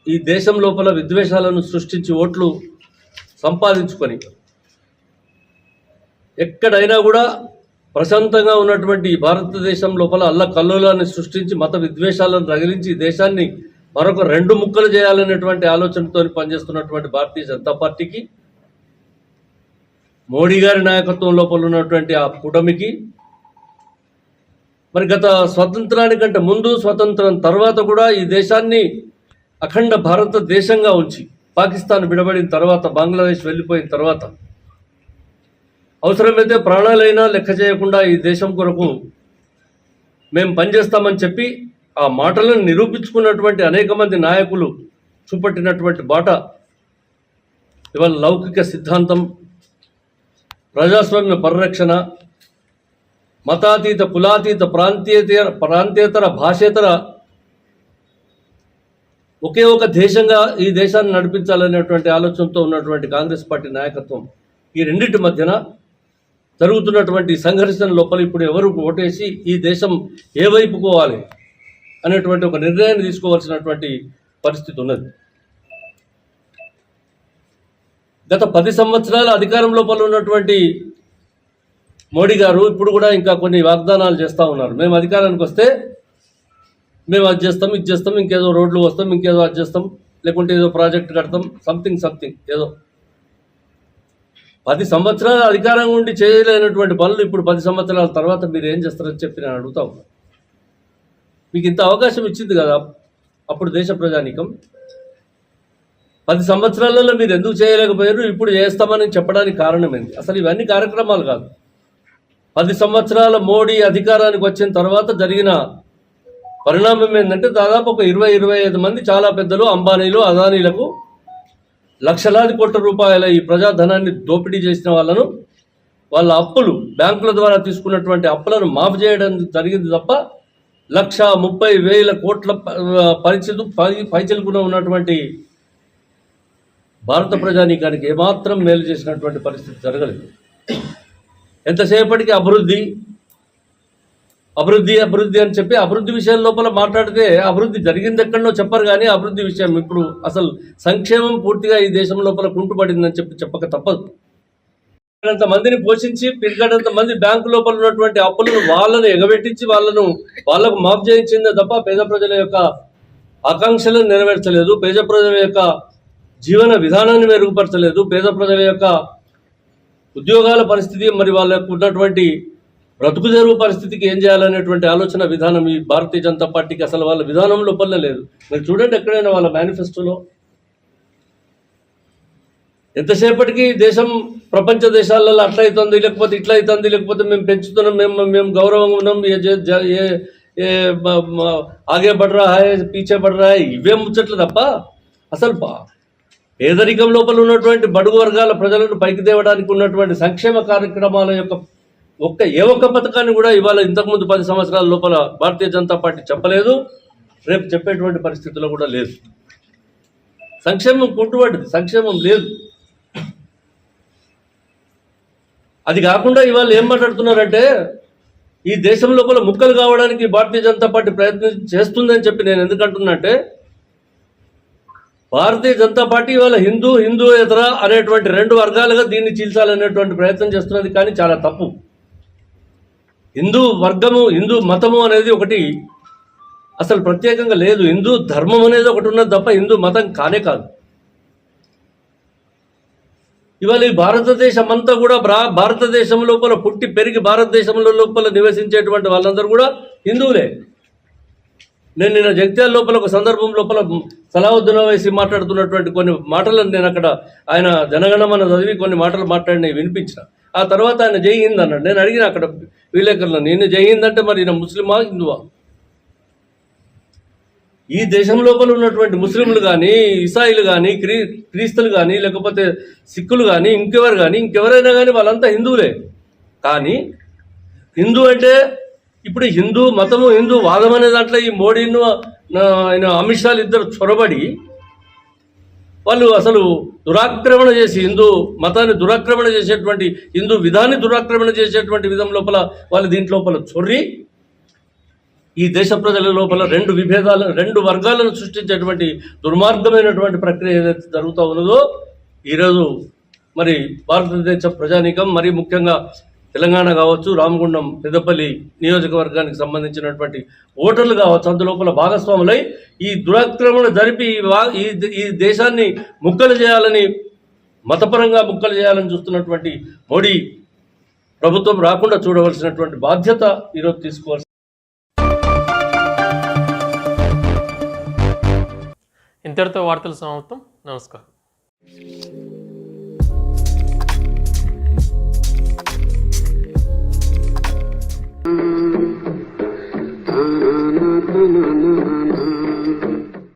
ఈ దేశం లోపల విద్వేషాలను సృష్టించి ఓట్లు సంపాదించుకొని ఎక్కడైనా కూడా ప్రశాంతంగా ఉన్నటువంటి భారతదేశం లోపల అల్లకల్లోలాన్ని సృష్టించి మత విద్వేషాలను రగిలించి దేశాన్ని మరొక రెండు ముక్కలు చేయాలనేటువంటి ఆలోచనతో పనిచేస్తున్నటువంటి భారతీయ జనతా పార్టీకి, మోడీ గారి నాయకత్వం లోపల ఉన్నటువంటి ఆ కూటమికి, మరి గత స్వతంత్రానికంటే ముందు, స్వతంత్రం తర్వాత కూడా ఈ దేశాన్ని అఖండ భారతదేశంగా ఉంచి పాకిస్తాన్ విడబడిన తర్వాత, బంగ్లాదేశ్ వెళ్ళిపోయిన తర్వాత అవసరమైతే ప్రాణాలైనా లెక్క చేయకుండా ఈ దేశం కొరకు మేము పనిచేస్తామని చెప్పి ఆ మాటలను నిరూపించుకున్నటువంటి అనేక మంది నాయకులు చూపట్టినటువంటి బాట ఇవాళ లౌకిక సిద్ధాంతం, ప్రజాస్వామ్య పరిరక్షణ, మతాతీత, కులాతీత, ప్రాంతేతర, భాషేతర ఒకే ఒక దేశంగా ఈ దేశాన్ని నడిపించాలనేటువంటి ఆలోచనతో ఉన్నటువంటి కాంగ్రెస్ పార్టీ నాయకత్వం ఈ రెండింటి మధ్యన జరుగుతున్నటువంటి సంఘర్షణ లోపల ఇప్పుడు ఎవరు ఓటేసి ఈ దేశం ఏ వైపు పోవాలి అనేటువంటి ఒక నిర్ణయాన్ని తీసుకోవాల్సినటువంటి పరిస్థితి ఉన్నది. గత 10 సంవత్సరాల అధికారం లోపల ఉన్నటువంటి మోడీ గారు ఇప్పుడు కూడా ఇంకా కొన్ని వాగ్దానాలు చేస్తూ ఉన్నారు. మేము అధికారానికి వస్తే మేము అది చేస్తాం, ఇది చేస్తాం, ఇంకేదో రోడ్లు వస్తాం, ఇంకేదో అది చేస్తాం, లేకుంటే ఏదో ప్రాజెక్ట్ కడతాం, సంథింగ్ ఏదో. 10 సంవత్సరాల అధికారం ఉండి చేయలేనటువంటి పనులు ఇప్పుడు 10 సంవత్సరాల తర్వాత మీరు ఏం చేస్తారని చెప్పి నేను అడుగుతా ఉన్నా. మీకు ఇంత అవకాశం ఇచ్చింది కదా అప్పుడు దేశ ప్రజానీకం. 10 సంవత్సరాలలో మీరు ఎందుకు చేయలేకపోయారు, ఇప్పుడు చేస్తామని చెప్పడానికి కారణం ఏంటి? అసలు ఇవన్నీ కార్యక్రమాలు కాదు. 10 సంవత్సరాల మోడీ అధికారానికి వచ్చిన తర్వాత జరిగిన పరిణామం ఏంటంటే, దాదాపు ఒక 20-25 మంది చాలా పెద్దలు, అంబానీలు, అదానీలకు లక్షలాది కోట్ల రూపాయల ఈ ప్రజాధనాన్ని దోపిడీ చేసిన వాళ్ళను, వాళ్ళ అప్పులు, బ్యాంకుల ద్వారా తీసుకున్నటువంటి అప్పులను మాఫ్ చేయడం జరిగింది తప్ప 1,30,000 కోట్ల పైచిలుకున ఉన్నటువంటి భారత ప్రజానీకానికి ఏమాత్రం మేలు చేసినటువంటి పరిస్థితి జరగలేదు. ఎంతసేపటికి అభివృద్ధి అని చెప్పి అభివృద్ధి విషయం లోపల మాట్లాడితే అభివృద్ధి జరిగింది ఎక్కడో చెప్పరు, కానీ అభివృద్ధి విషయం ఇప్పుడు అసలు సంక్షేమం పూర్తిగా ఈ దేశం లోపల కుంటుపడిందని చెప్పక తప్పదు. పిరిగడంత మందిని పోషించి, పిరిగడంత మంది బ్యాంకు లోపల ఉన్నటువంటి అప్పులను వాళ్ళను ఎగబెట్టించి వాళ్ళకు మాఫ్ చేయించిందే తప్ప పేద ప్రజల యొక్క ఆకాంక్షలను నెరవేర్చలేదు, పేద ప్రజల యొక్క జీవన విధానాన్ని మెరుగుపరచలేదు, పేద ప్రజల యొక్క ఉద్యోగాల పరిస్థితి, మరి వాళ్ళకు ఉన్నటువంటి బ్రతుకు తెరువు పరిస్థితికి ఏం చేయాలనేటువంటి ఆలోచన విధానం ఈ భారతీయ జనతా పార్టీకి అసలు వాళ్ళ విధానం లోపల లేదు. మీరు చూడండి ఎక్కడైనా వాళ్ళ మేనిఫెస్టోలో. ఎంతసేపటికి దేశం ప్రపంచ దేశాలలో అట్లా అవుతుంది, లేకపోతే ఇట్లా అవుతుంది, లేకపోతే మేము పెంచుతున్నాం, మేము గౌరవంగా ఉన్నాం, ఆగే బడ్రా హాయ్, పీచే బడ్రా హాయ్, ఇవే ముచ్చట్లు తప్ప అసలు పేదరికం లోపల ఉన్నటువంటి బడుగు వర్గాల ప్రజలను పైకి తేవడానికి ఉన్నటువంటి సంక్షేమ కార్యక్రమాల యొక్క ఏ ఒక్క పథకాన్ని కూడా ఇవాళ ఇంతకుముందు 10 సంవత్సరాల లోపల భారతీయ జనతా పార్టీ చెప్పలేదు, రేపు చెప్పేటువంటి పరిస్థితిలో కూడా లేదు. సంక్షేమం కుంటుపడ్డది, సంక్షేమం లేదు. అది కాకుండా ఇవాళ ఏం మాట్లాడుతున్నారంటే, ఈ దేశం లోపల ముక్కలు కావడానికి భారతీయ జనతా పార్టీ ప్రయత్నం చేస్తుందని చెప్పి నేను ఎందుకంటున్నానంటే, భారతీయ జనతా పార్టీ ఇవాళ హిందూయేతర అనేటువంటి 2 వర్గాలుగా దీన్ని చీల్చాలనేటువంటి ప్రయత్నం చేస్తున్నది, కానీ చాలా తప్పు. హిందూ వర్గము, హిందూ మతము అనేది ఒకటి అసలు ప్రత్యేకంగా లేదు. హిందూ ధర్మం అనేది ఒకటి ఉన్నది తప్ప హిందూ మతం కానే కాదు. ఇవాళ ఈ భారతదేశం అంతా కూడా భారతదేశం లోపల పుట్టి పెరిగి భారతదేశంలో లోపల నివసించేటువంటి వాళ్ళందరూ కూడా హిందువులే. నేను నిన్న జగిత్యాల లోపల ఒక సందర్భం లోపల సలావుద్దీన్ ఓవైసీ మాట్లాడుతున్నటువంటి కొన్ని మాటలను నేను అక్కడ ఆయన జనగణమన చదివి కొన్ని మాటలు మాట్లాడినవి వినిపించిన. ఆ తర్వాత ఆయన జై హింద్ అన్నాడు. నేను అడిగిన అక్కడ విలేకరులను. నేను జై హింద్ అంటే మరి ఈయన ముస్లిమా హిందువా? ఈ దేశం లోపల ఉన్నటువంటి ముస్లింలు కానీ, ఇసాయిలు కానీ, క్రీస్తులు కానీ, లేకపోతే సిక్కులు కానీ, ఇంకెవరైనా కానీ వాళ్ళంతా హిందువులే. కానీ హిందూ అంటే ఇప్పుడు హిందూ మతము, హిందూ వాదం అనే దాంట్లో ఈ మోడీను ఆయన అమిత్ షాలు ఇద్దరు చొరబడి వాళ్ళు అసలు దురాక్రమణ చేసి హిందూ మతాన్ని దురాక్రమణ చేసేటువంటి, హిందూ విధాన్ని దురాక్రమణ చేసేటువంటి విధం లోపల వాళ్ళు దీంట్లోపల చొర్రి ఈ దేశ ప్రజల లోపల రెండు వర్గాలను సృష్టించేటువంటి దుర్మార్గమైనటువంటి ప్రక్రియ ఏదైతే జరుగుతూ ఉన్నదో ఈరోజు మరి భారతదేశ ప్రజానీకం, మరి ముఖ్యంగా తెలంగాణ కావచ్చు, రామగుండం పెద్దపల్లి నియోజకవర్గానికి సంబంధించినటువంటి ఓటర్లు కావచ్చు, అందులోపల భాగస్వాములై ఈ దురాక్రమణ జరిపి ఈ దేశాన్ని ముక్కలు చేయాలని, మతపరంగా ముక్కలు చేయాలని చూస్తున్నటువంటి మోడీ ప్రభుత్వం రాకుండా చూడవలసినటువంటి బాధ్యత ఈరోజు తీసుకోవాల్సి. ఇంతటితో వార్తలు సమాప్తం. నమస్కారం.